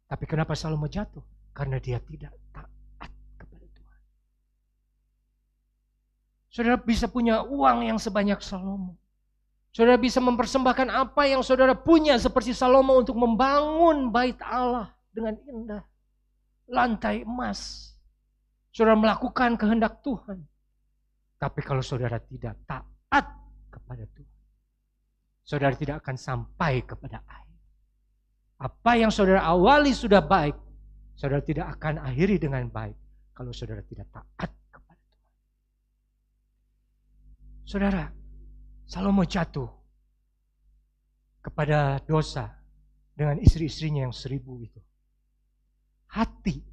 S10: Tapi kenapa Salomo jatuh? Karena dia tidak taat kepada Tuhan. Saudara bisa punya uang yang sebanyak Salomo. Saudara bisa mempersembahkan apa yang saudara punya seperti Salomo untuk membangun bait Allah dengan indah. Lantai emas. Saudara melakukan kehendak Tuhan. Tapi kalau saudara tidak taat kepada Tuhan, saudara tidak akan sampai kepada akhir. Apa yang saudara awali sudah baik, saudara tidak akan akhiri dengan baik kalau saudara tidak taat kepada Tuhan. Saudara, Salomo jatuh kepada dosa dengan istri-istrinya yang 1000 itu. Hati.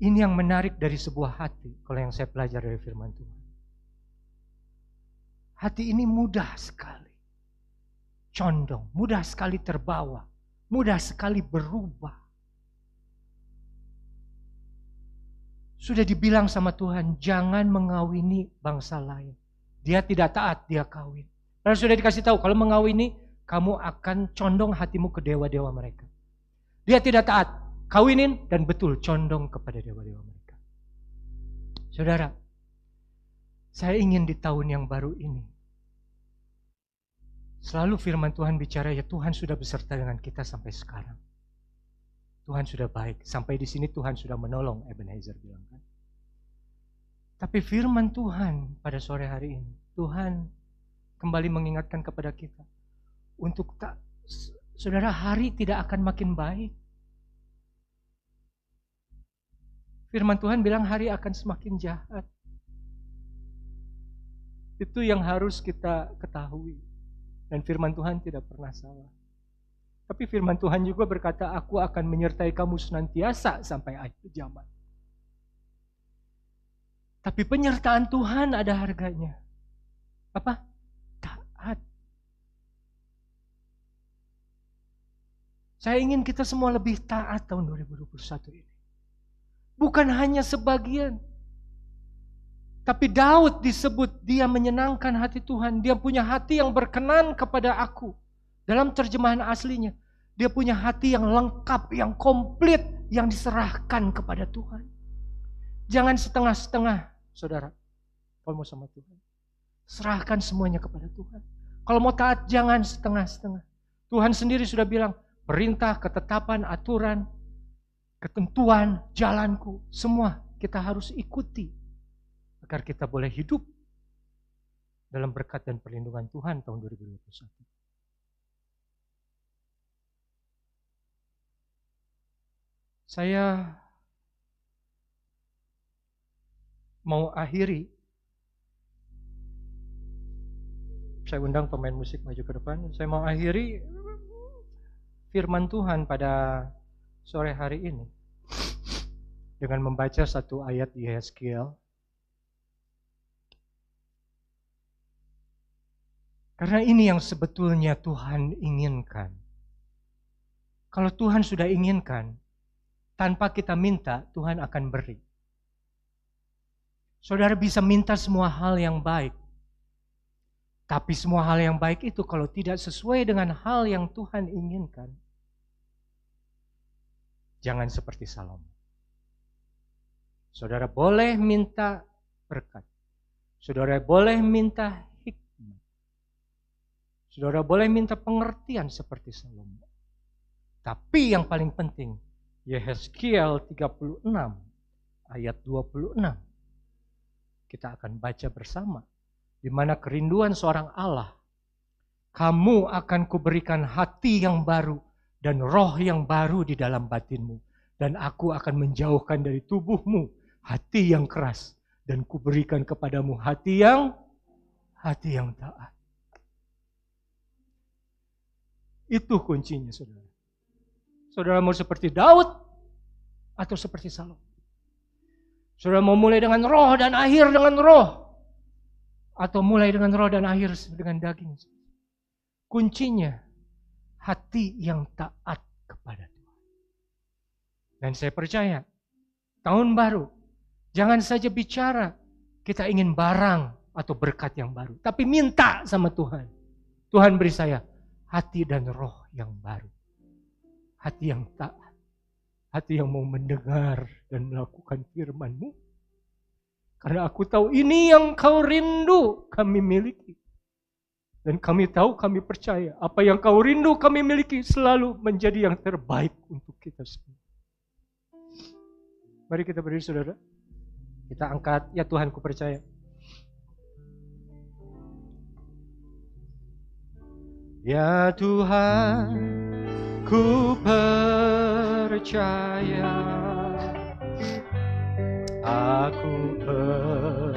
S10: Ini yang menarik dari sebuah hati, kalau yang saya pelajari dari firman Tuhan. Hati ini mudah sekali condong, mudah sekali terbawa, mudah sekali berubah. Sudah dibilang sama Tuhan, jangan mengawini bangsa lain. Dia tidak taat, dia kawin. Lalu sudah dikasih tahu, kalau mengawini, kamu akan condong hatimu ke dewa-dewa mereka. Dia tidak taat, kawinin dan betul condong kepada dewa-dewa mereka. Saudara, saya ingin di tahun yang baru ini, selalu firman Tuhan bicara, ya Tuhan sudah beserta dengan kita sampai sekarang. Tuhan sudah baik, sampai di sini Tuhan sudah menolong, Ebenezer bilang kan. Tapi firman Tuhan pada sore hari ini, Tuhan kembali mengingatkan kepada kita, untuk tak, saudara, hari tidak akan makin baik. Firman Tuhan bilang hari akan semakin jahat. Itu yang harus kita ketahui. Dan firman Tuhan tidak pernah salah. Tapi firman Tuhan juga berkata, aku akan menyertai kamu senantiasa sampai akhir zaman. Tapi penyertaan Tuhan ada harganya. Apa? Taat. Saya ingin kita semua lebih taat tahun 2021 ini. Bukan hanya sebagian. Tapi Daud disebut dia menyenangkan hati Tuhan. Dia punya hati yang berkenan kepada aku. Dalam terjemahan aslinya, dia punya hati yang lengkap, yang komplit, yang diserahkan kepada Tuhan. Jangan setengah-setengah, saudara. Kalau mau sama Tuhan, serahkan semuanya kepada Tuhan. Kalau mau taat, jangan setengah-setengah. Tuhan sendiri sudah bilang, perintah, ketetapan, aturan, ketentuan, jalanku, semua kita harus ikuti. Agar kita boleh hidup dalam berkat dan perlindungan Tuhan tahun 2021. Saya mau akhiri. Saya undang pemain musik maju ke depan. Saya mau akhiri firman Tuhan pada sore hari ini dengan membaca satu ayat di Yeskiel. Karena ini yang sebetulnya Tuhan inginkan. Kalau Tuhan sudah inginkan, tanpa kita minta, Tuhan akan beri. Saudara bisa minta semua hal yang baik. Tapi semua hal yang baik itu kalau tidak sesuai dengan hal yang Tuhan inginkan, jangan seperti Salomo. Saudara boleh minta berkat. Saudara boleh minta hikmat. Saudara boleh minta pengertian seperti Salomo. Tapi yang paling penting, Yeskiel 36 ayat 26. Kita akan baca bersama. Di mana kerinduan seorang Allah. Kamu akan kuberikan hati yang baru dan roh yang baru di dalam batinmu. Dan aku akan menjauhkan dari tubuhmu hati yang keras. Dan kuberikan kepadamu hati yang taat. Itu kuncinya, saudara. Saudara mau seperti Daud atau seperti Salomo? Saudara mau mulai dengan roh dan akhir dengan roh? Atau mulai dengan roh dan akhir dengan daging? Kuncinya hati yang taat kepada Tuhan. Dan saya percaya tahun baru jangan saja bicara kita ingin barang atau berkat yang baru. Tapi minta sama Tuhan. Tuhan beri saya hati dan roh yang baru. Hati yang taat. Hati yang mau mendengar dan melakukan firman-Mu. Karena aku tahu ini yang Kau rindu kami miliki. Dan kami tahu, kami percaya apa yang Kau rindu kami miliki selalu menjadi yang terbaik untuk kita semua. Mari kita berdiri, saudara. Kita angkat, ya Tuhan ku percaya. Ya Tuhan, ku percaya, aku percaya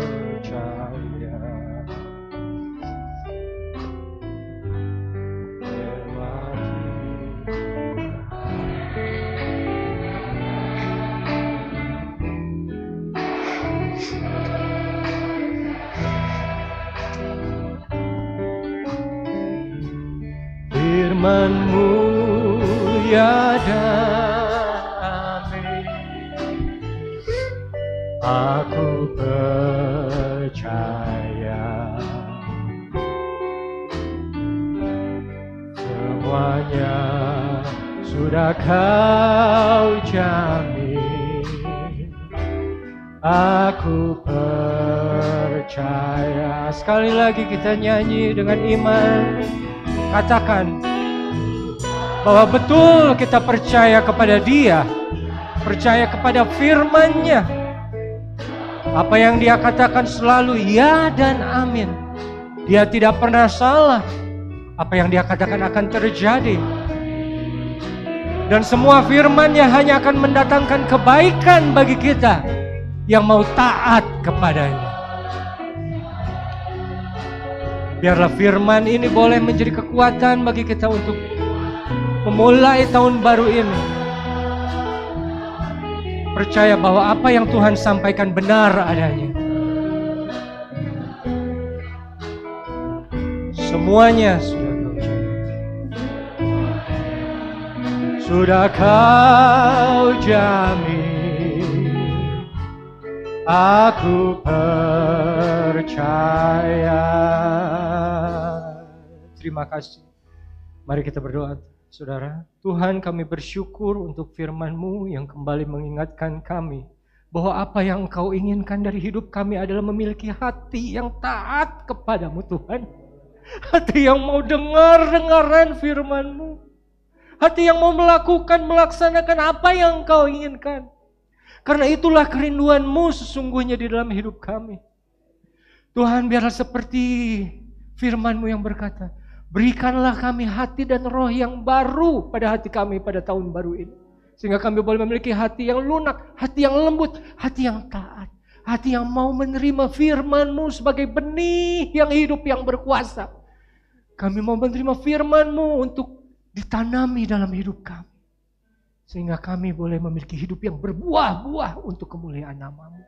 S10: firman-Mu, ya dan amin. Aku percaya semuanya sudah Kau jamin. Aku percaya. Sekali lagi kita nyanyi dengan iman. Katakan bahwa betul kita percaya kepada Dia, percaya kepada firman-Nya. Apa yang Dia katakan selalu ya dan amin. Dia tidak pernah salah. Apa yang Dia katakan akan terjadi. Dan semua firman-Nya hanya akan mendatangkan kebaikan bagi kita yang mau taat kepadanya. Biarlah firman ini boleh menjadi kekuatan bagi kita untuk memulai tahun baru ini. Percaya bahwa apa yang Tuhan sampaikan benar adanya. Semuanya sudah Kau jamin. Aku percaya. Terima kasih. Mari kita berdoa, saudara. Tuhan, kami bersyukur untuk firman-Mu yang kembali mengingatkan kami bahwa apa yang Engkau inginkan dari hidup kami adalah memiliki hati yang taat kepadamu, Tuhan. Hati yang mau dengar-dengaran firman-Mu. Hati yang mau melaksanakan apa yang Engkau inginkan. Karena itulah kerinduan-Mu sesungguhnya di dalam hidup kami. Tuhan, biarlah seperti firman-Mu yang berkata, berikanlah kami hati dan roh yang baru pada hati kami pada tahun baru ini. Sehingga kami boleh memiliki hati yang lunak, hati yang lembut, hati yang taat. Hati yang mau menerima firman-Mu sebagai benih yang hidup yang berkuasa. Kami mau menerima firman-Mu untuk ditanami dalam hidup kami. Sehingga kami boleh memiliki hidup yang berbuah-buah untuk kemuliaan nama-Mu.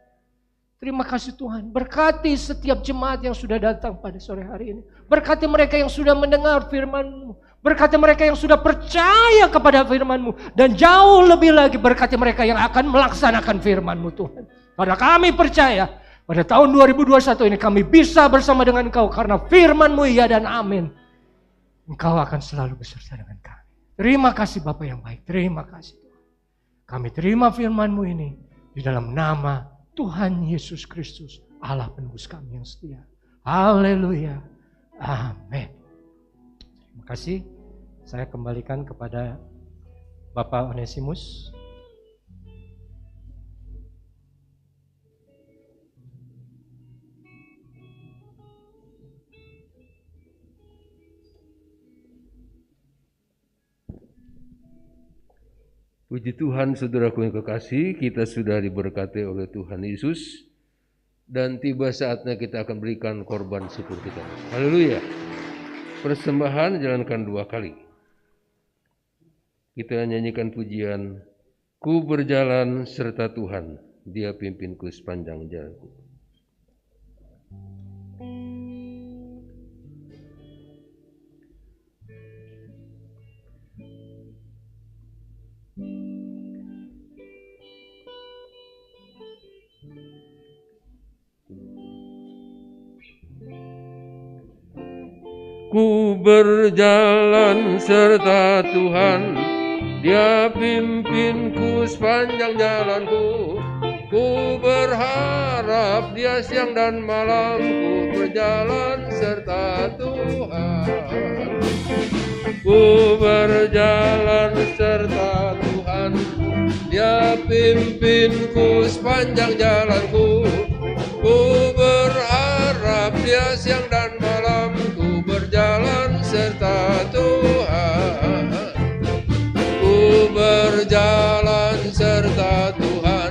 S10: Terima kasih Tuhan. Berkati setiap jemaat yang sudah datang pada sore hari ini. Berkati mereka yang sudah mendengar firman-Mu. Berkati mereka yang sudah percaya kepada firman-Mu. Dan jauh lebih lagi berkati mereka yang akan melaksanakan firman-Mu Tuhan. Karena kami percaya pada tahun 2021 ini kami bisa bersama dengan Engkau. Karena firman-Mu ya dan amin. Engkau akan selalu beserta dengan kami. Terima kasih Bapa yang baik. Terima kasih Tuhan. Kami terima firman-Mu ini di dalam nama Tuhan Yesus Kristus, Allah penebus kami yang setia. Haleluya. Amin. Terima kasih. Saya kembalikan kepada Bapak Onesimus.
S4: Puji Tuhan, saudaraku yang kekasih, kita sudah diberkati oleh Tuhan Yesus dan tiba saatnya kita akan berikan korban syukur kita. Haleluya. Persembahan jalankan 2 kali. Kita nyanyikan pujian, ku berjalan serta Tuhan, Dia pimpinku sepanjang jalanku. Ku berjalan serta Tuhan, Dia pimpinku sepanjang jalanku. Ku berharap Dia siang dan malam, ku berjalan serta Tuhan. Ku berjalan serta Tuhan, Dia pimpinku sepanjang jalanku. Ku berharap Dia siang dan malam, ku berjalan serta Tuhan. Ku berjalan serta Tuhan,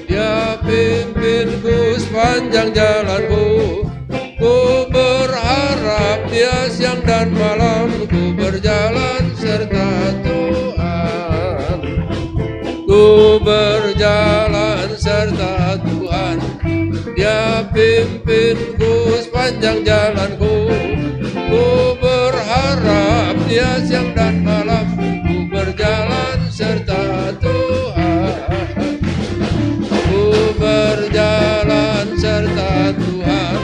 S4: Dia pimpinku sepanjang jalanku. Ku berharap Dia siang dan malam, ku berjalan serta Tuhan. Ku berjalan serta Tuhan, Dia pimpinku sepanjang jalanku. Ku berharap
S11: dia siang dan malam ku berjalan serta Tuhan. Ku berjalan serta Tuhan,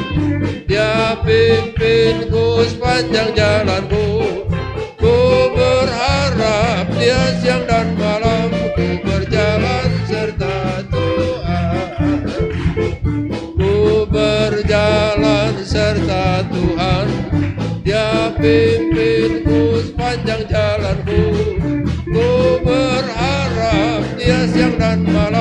S11: dia pimpinku sepanjang jalanku. Ku berharap dia siang dan malam ku berjalan serta Tuhan. Ku berjalan serta Tuhan, dia pimpinku sepanjang jalanku. Ku berharap dia siang dan malam